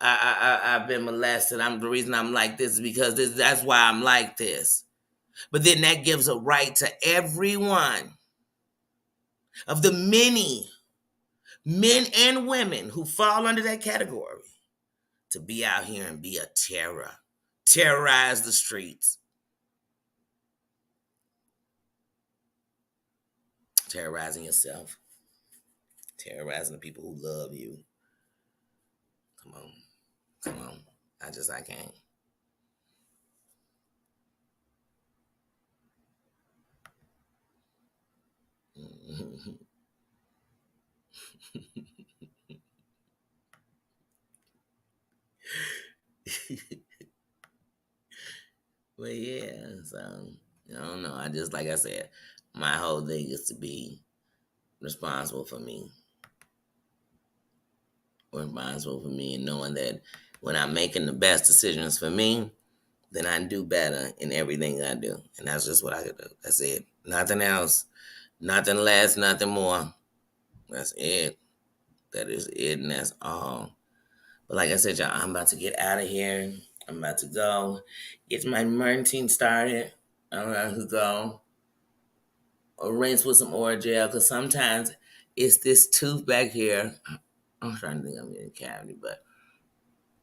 A: I've been molested. The reason I'm like this is because that's why I'm like this. But then that gives a right to everyone of the many men and women who fall under that category to be out here and be a terror, terrorize the streets, terrorizing yourself, terrorizing the people who love you. Come on, come on. I can't. But yeah, so I don't know. I just like I said, my whole thing is to be responsible for me. Responsible for me, and knowing that when I'm making the best decisions for me, then I do better in everything I do. And that's just what I could do. That's it. Nothing else. Nothing less, nothing more. That's it. That is it, and that's all. But like I said, y'all, I'm about to get out of here. I'm about to go get my morning started. I'm about to go rinse with some oil gel because sometimes it's this tooth back here. I'm trying to think I'm getting a cavity, but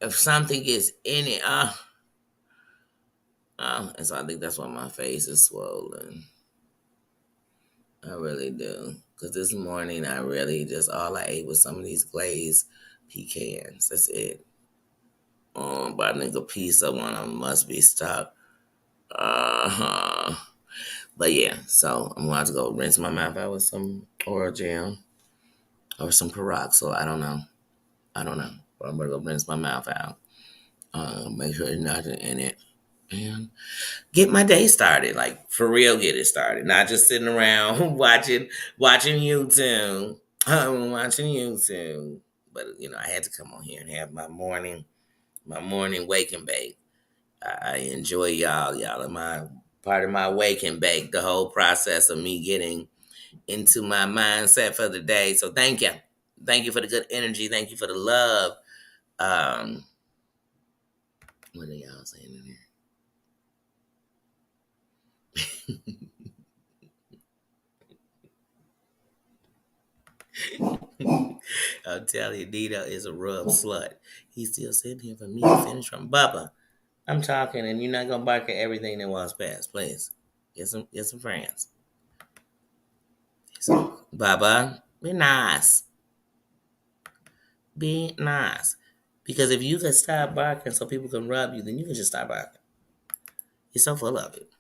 A: if something gets in it, and so I think that's why my face is swollen. I really do. Because this morning, I really just, all I ate was some of these glazed pecans. That's it. But I think a piece of one of them must be stuck. Uh-huh. But yeah, so I'm going to have to go rinse my mouth out with some oil gel or some peroxide. I don't know. But I'm going to go rinse my mouth out. Make sure there's nothing in it. And get my day started. Like, for real, get it started. Not just sitting around watching YouTube. I'm watching YouTube. But, I had to come on here and have my morning wake and bake. I enjoy y'all. Y'all are my part of my wake and bake, the whole process of me getting into my mindset for the day. So thank you. Thank you for the good energy. Thank you for the love. Um, what are y'all saying in there? I'll tell you, Dito is a rub slut. He's still sitting here for me to finish from Bubba. I'm talking, and you're not gonna bark at everything that walks past. Please, get some friends. So, Bubba, be nice. Be nice. Because if you can stop barking so people can rub you, then you can just stop barking. You're so full of it.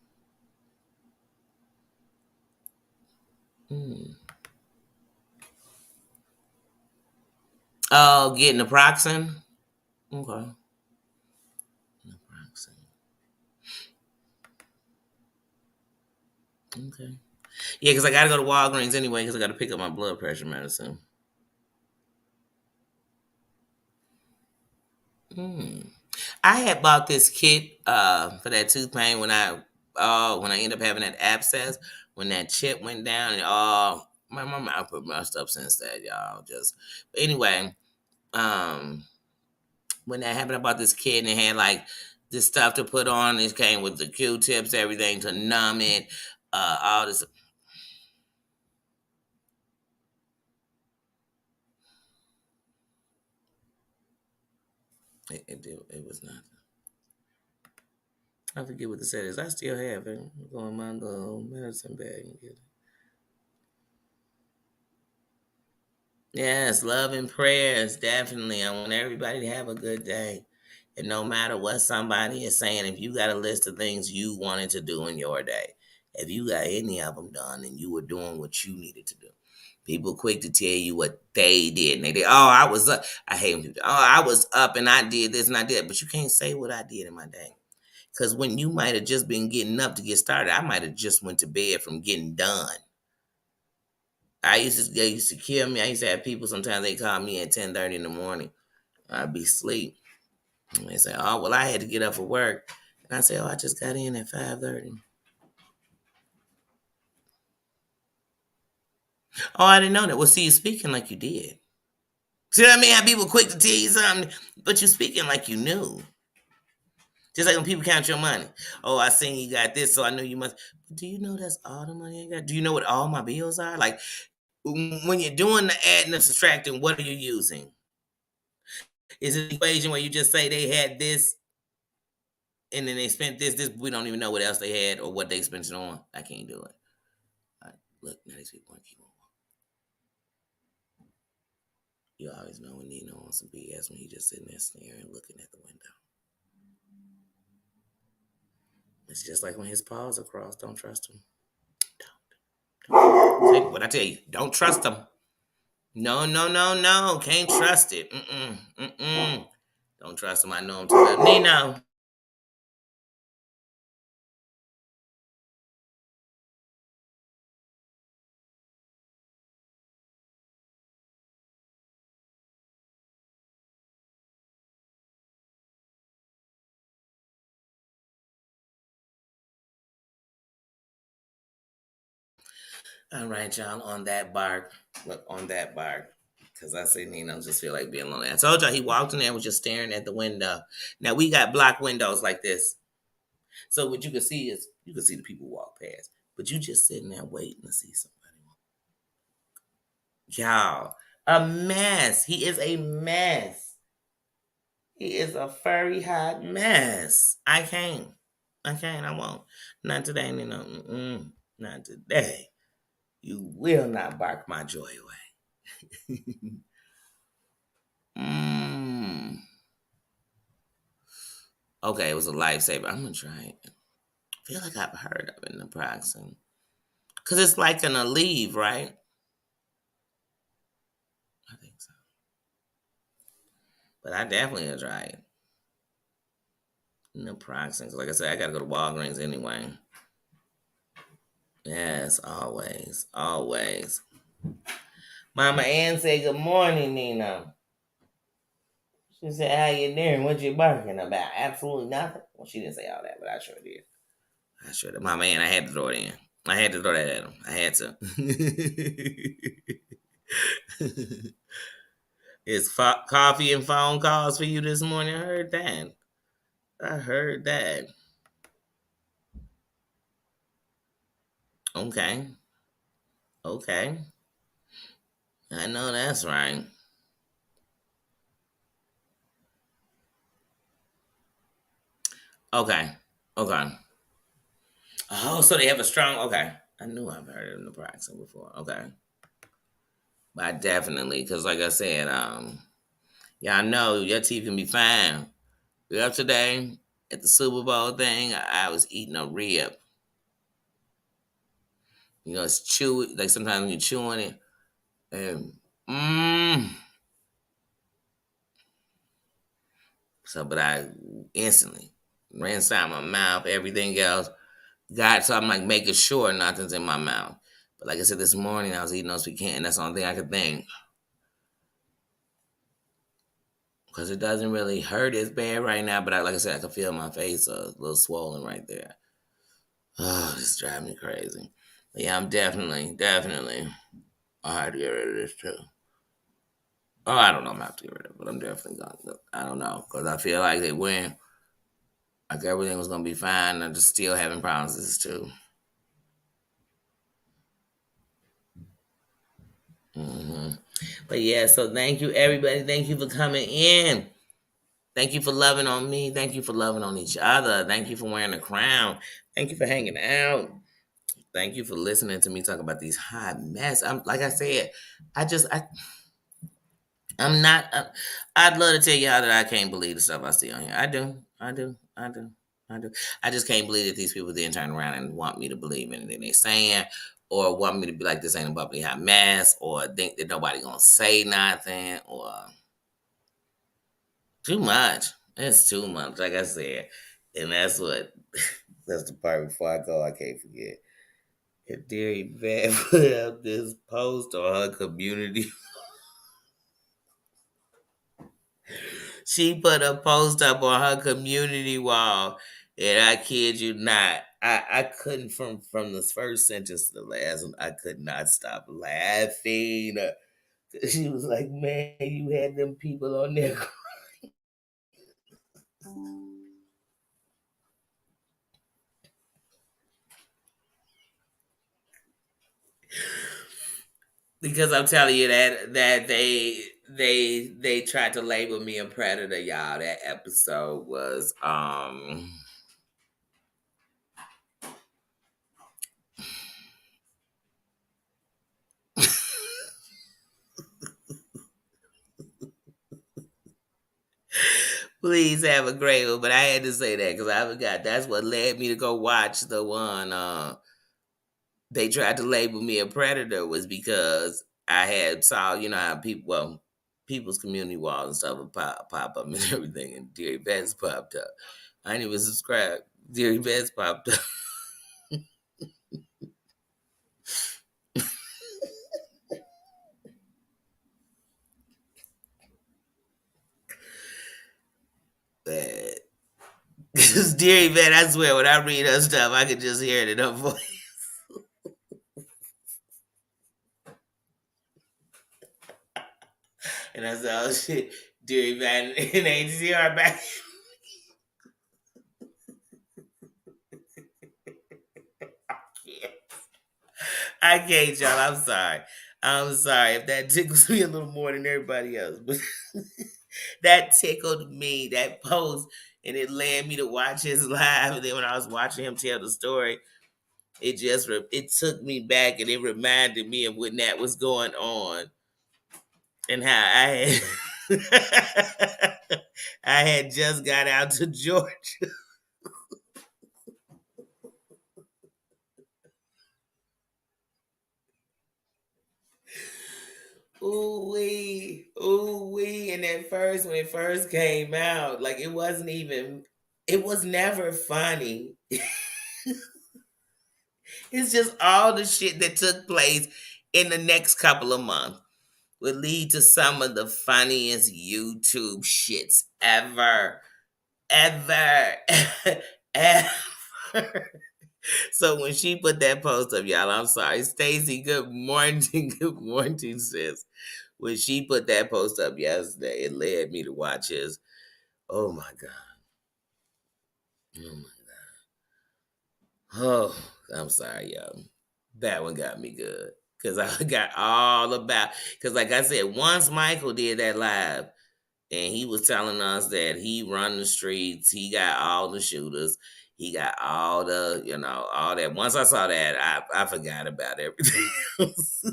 A: Mm. Oh, getting the Proxen? Okay. Naproxen. Okay. Yeah, because I got to go to Walgreens anyway because I got to pick up my blood pressure medicine. Mm. I had bought this kit for that tooth pain when I ended up having that abscess, when that chip went down, and my mouth put messed up since that, y'all. But anyway, um, when that happened, I bought this kit and it had like this stuff to put on. It came with the Q-tips, everything to numb it, all this. It was nothing. I forget what the set is. I still have it. I'm going to my little medicine bag and get it. Yes, love and prayers, definitely. I want everybody to have a good day. And no matter what somebody is saying, if you got a list of things you wanted to do in your day, if you got any of them done and you were doing what you needed to do, people quick to tell you what they did. And they did, I was up. I hate when people, I was up and I did this and I did. But you can't say what I did in my day. Because when you might have just been getting up to get started, I might have just went to bed from getting done. They used to kill me. I used to have people sometimes they call me at 10:30 in the morning. I'd be asleep. And they say, "Oh, well, I had to get up for work." And I say, "Oh, I just got in at 5:30." Oh, I didn't know that. Well, see, you speaking like you did. See what I mean? How people quick to tell you something, but you speaking like you knew. Just like when people count your money. Oh, I seen you got this, so I knew you must. Do you know that's all the money I got? Do you know what all my bills are? Like when you're doing the adding and subtracting, what are you using? Is it an equation where you just say they had this and then they spent this? We don't even know what else they had or what they spent it on. I can't do it. All right, look, now these people want to keep on. You always know when Nino wants some BS when he just sitting there staring, looking at the window. It's just like when his paws are crossed. Don't trust him. Don't. What I tell you, don't trust him. No, no, no, no. Can't trust it. Mm-mm. Mm-mm. Don't trust him. I know him too well. Nino. All right, y'all. On that bark. Look, on that bark. Because I say Nino just feel like being lonely. I told y'all he walked in there and was just staring at the window. Now we got block windows like this. So what you can see is you can see the people walk past. But you just sitting there waiting to see somebody. Y'all. A mess. He is a mess. He is a furry hot mess. I can't. I can't. I won't. Not today, Nino. Not today. You will not bark my joy away. mm. Okay, it was a lifesaver. I'm gonna try it. I feel like I've heard of it in the naproxen. Cause it's like an Aleve, right? I think so. But I definitely will try it. Naproxen. Cause like I said, I gotta go to Walgreens anyway. Yes, always. Always. Mama Ann said, good morning, Nina. She said, how you doing? What you barking about? Absolutely nothing. Well, she didn't say all that, but I sure did. I sure did. My man, I had to throw it in. I had to throw that at him. I had to. It's coffee and phone calls for you this morning. I heard that. I heard that. Okay. Okay. I know that's right. Okay. Okay. Oh, so they have a strong. Okay. I knew I've heard of naproxen before. Okay. But I definitely, because like I said, y'all know your teeth can be fine. The other day at the Super Bowl thing, I was eating a rib. You know, it's chewy. Like sometimes when you chew on it, and so, but I instantly rinsed out my mouth, everything else. So I'm like making sure nothing's in my mouth. But like I said this morning, I was eating those pecans, and that's the only thing I could think. Because it doesn't really hurt as bad right now, but like I said, I can feel my face a little swollen right there. Oh, this driving me crazy. But yeah, I'm definitely, I had to get rid of this too. Oh, I don't know. I'm gonna have to get rid of it, but I'm definitely gonna. I don't know because I feel like they went, like everything was gonna be fine. I'm just still having problems with this too. hmm But yeah, so thank you everybody. Thank you for coming in. Thank you for loving on me. Thank you for loving on each other. Thank you for wearing the crown. Thank you for hanging out. Thank you for listening to me talk about these hot mess. I'm like I said, I'm not. I'd love to tell y'all that I can't believe the stuff I see on here. I do. I do. I do. I do. I just can't believe that these people didn't turn around and want me to believe in anything they're saying, or want me to be like this ain't a bubbly hot mess, or think that nobody gonna say nothing, or too much. It's too much. Like I said, and that's what. That's the part before I go. I can't forget. If Deary Bad put up this post on her community. She put a post up on her community wall, and I kid you not, I couldn't from the first sentence to the last one, I could not stop laughing. She was like, "Man, you had them people on there." Because I'm telling you that they tried to label me a predator, y'all. That episode was Please have a great one. But I had to say that because I forgot. That's what led me to go watch the one. They tried to label me a predator was because I had saw how people's community walls and stuff would pop up and everything, and Deary Betts popped up. I didn't even subscribe. Deary Betts popped up. Because Deary Betts, I swear, when I read her stuff, I could just hear it in her voice. And I said, oh shit, Deary Van and ATR back. I can't, y'all. I'm sorry. I'm sorry if that tickles me a little more than everybody else, but that tickled me. That post, and it led me to watch his live. And then when I was watching him tell the story, it took me back, and it reminded me of when that was going on, and how I had I had just got out to Georgia. Ooh wee. And at first, when it first came out, like it was never funny. It's just all the shit that took place in the next couple of months would lead to some of the funniest YouTube shits ever, ever, ever. So when she put that post up, y'all, I'm sorry, Stacy. Good morning, good morning, sis. When she put that post up yesterday, it led me to watch his. Oh my god. Oh my god. Oh, I'm sorry, y'all. That one got me good. Cause I got all about. Cause like I said, once Michael did that live, and he was telling us that he run the streets, he got all the shooters, he got all the, all that. Once I saw that, I forgot about everything else.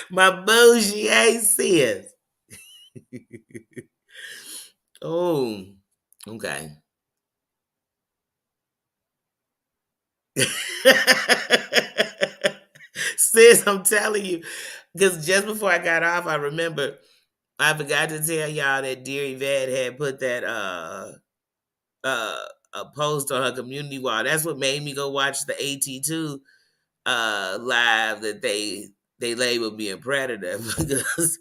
A: My bougie ain't sis. Oh, okay. Sis, I'm telling you, because just before I got off, I remember I forgot to tell y'all that Dear Yvette had put that uh a post on her community wall. That's what made me go watch the AT2 live that they labeled being predator because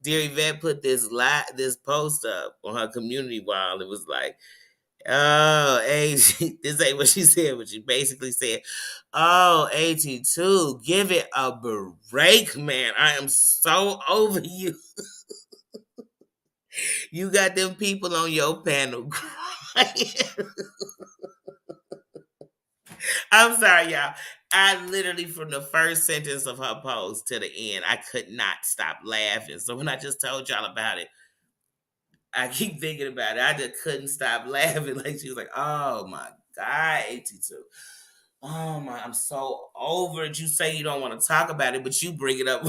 A: Dear Yvette put this post up on her community wall. It was like, oh, this ain't what she said, but she basically said, oh, AT2, give it a break, man. I am so over you. You got them people on your panel crying. I'm sorry, y'all. I literally, from the first sentence of her post to the end, I could not stop laughing. So when I just told y'all about it, I keep thinking about it. I just couldn't stop laughing. Like she was like, "Oh my god, 82. Oh my, I'm so over it. You say you don't want to talk about it, but you bring it up."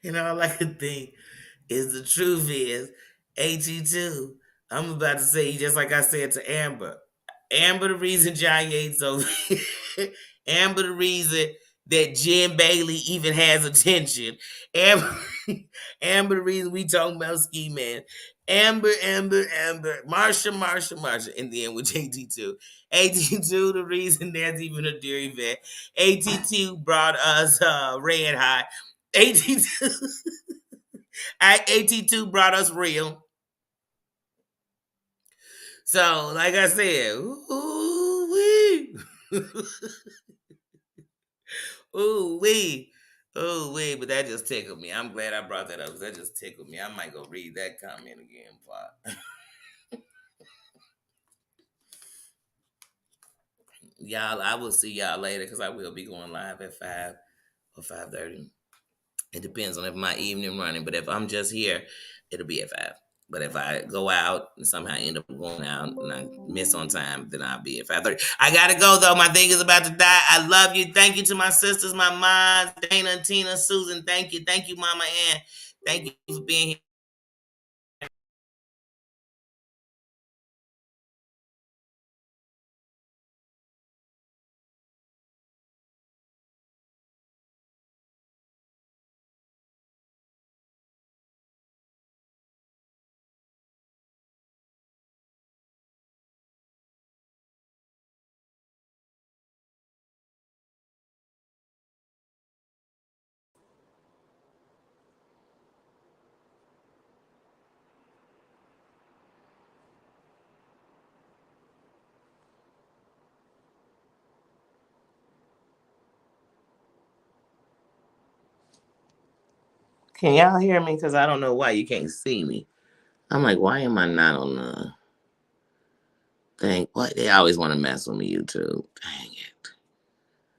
A: And all I could think is the truth is, AT2, I'm about to say, just like I said to Amber. Amber, the reason John Yates over here. Amber, the reason that Jen Bailey even has attention. Amber, Amber, the reason we talking about Ski Man. Amber, Marsha, and then with AT2. AT2, the reason there's even a Dear Event. AT2 brought us Red Hot. AT2, AT2 brought us Real. So, like I said, ooh wee, ooh wee, ooh wee. But that just tickled me. I'm glad I brought that up because that just tickled me. I might go read that comment again, Pop. Y'all, I will see y'all later because I will be going live at 5 or 5:30. It depends on if my evening running, but if I'm just here, it'll be at 5. But if I go out and somehow end up going out and I miss on time, then I'll be at 5:30. I gotta go though. My thing is about to die. I love you. Thank you to my sisters, my moms, Dana, Tina, Susan. Thank you. Thank you, Mama Ann. Thank you for being here. Can y'all hear me? Because I don't know why you can't see me. I'm like, why am I not on the thing? What? They always want to mess with me, YouTube. Dang it.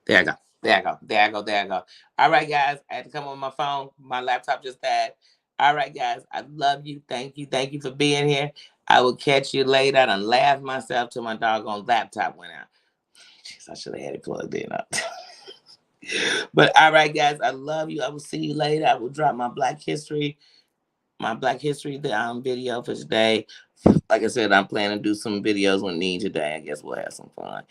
A: There I go. There I go. There I go. There I go. All right, guys. I had to come on my phone. My laptop just died. All right, guys. I love you. Thank you. Thank you for being here. I will catch you later. I done laughed myself till my doggone laptop went out. Jeez, I should have had it plugged in up. But all right, guys. I love you. I will see you later. I will drop my Black History video for today. Like I said, I'm planning to do some videos with Nee today. I guess we'll have some fun.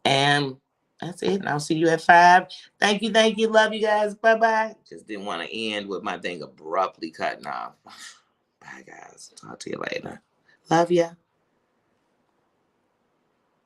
A: And that's it. And I'll see you at 5. Thank you. Thank you. Love you guys. Bye-bye. Just didn't want to end with my thing abruptly cutting off. Bye, guys. Talk to you later. Love ya.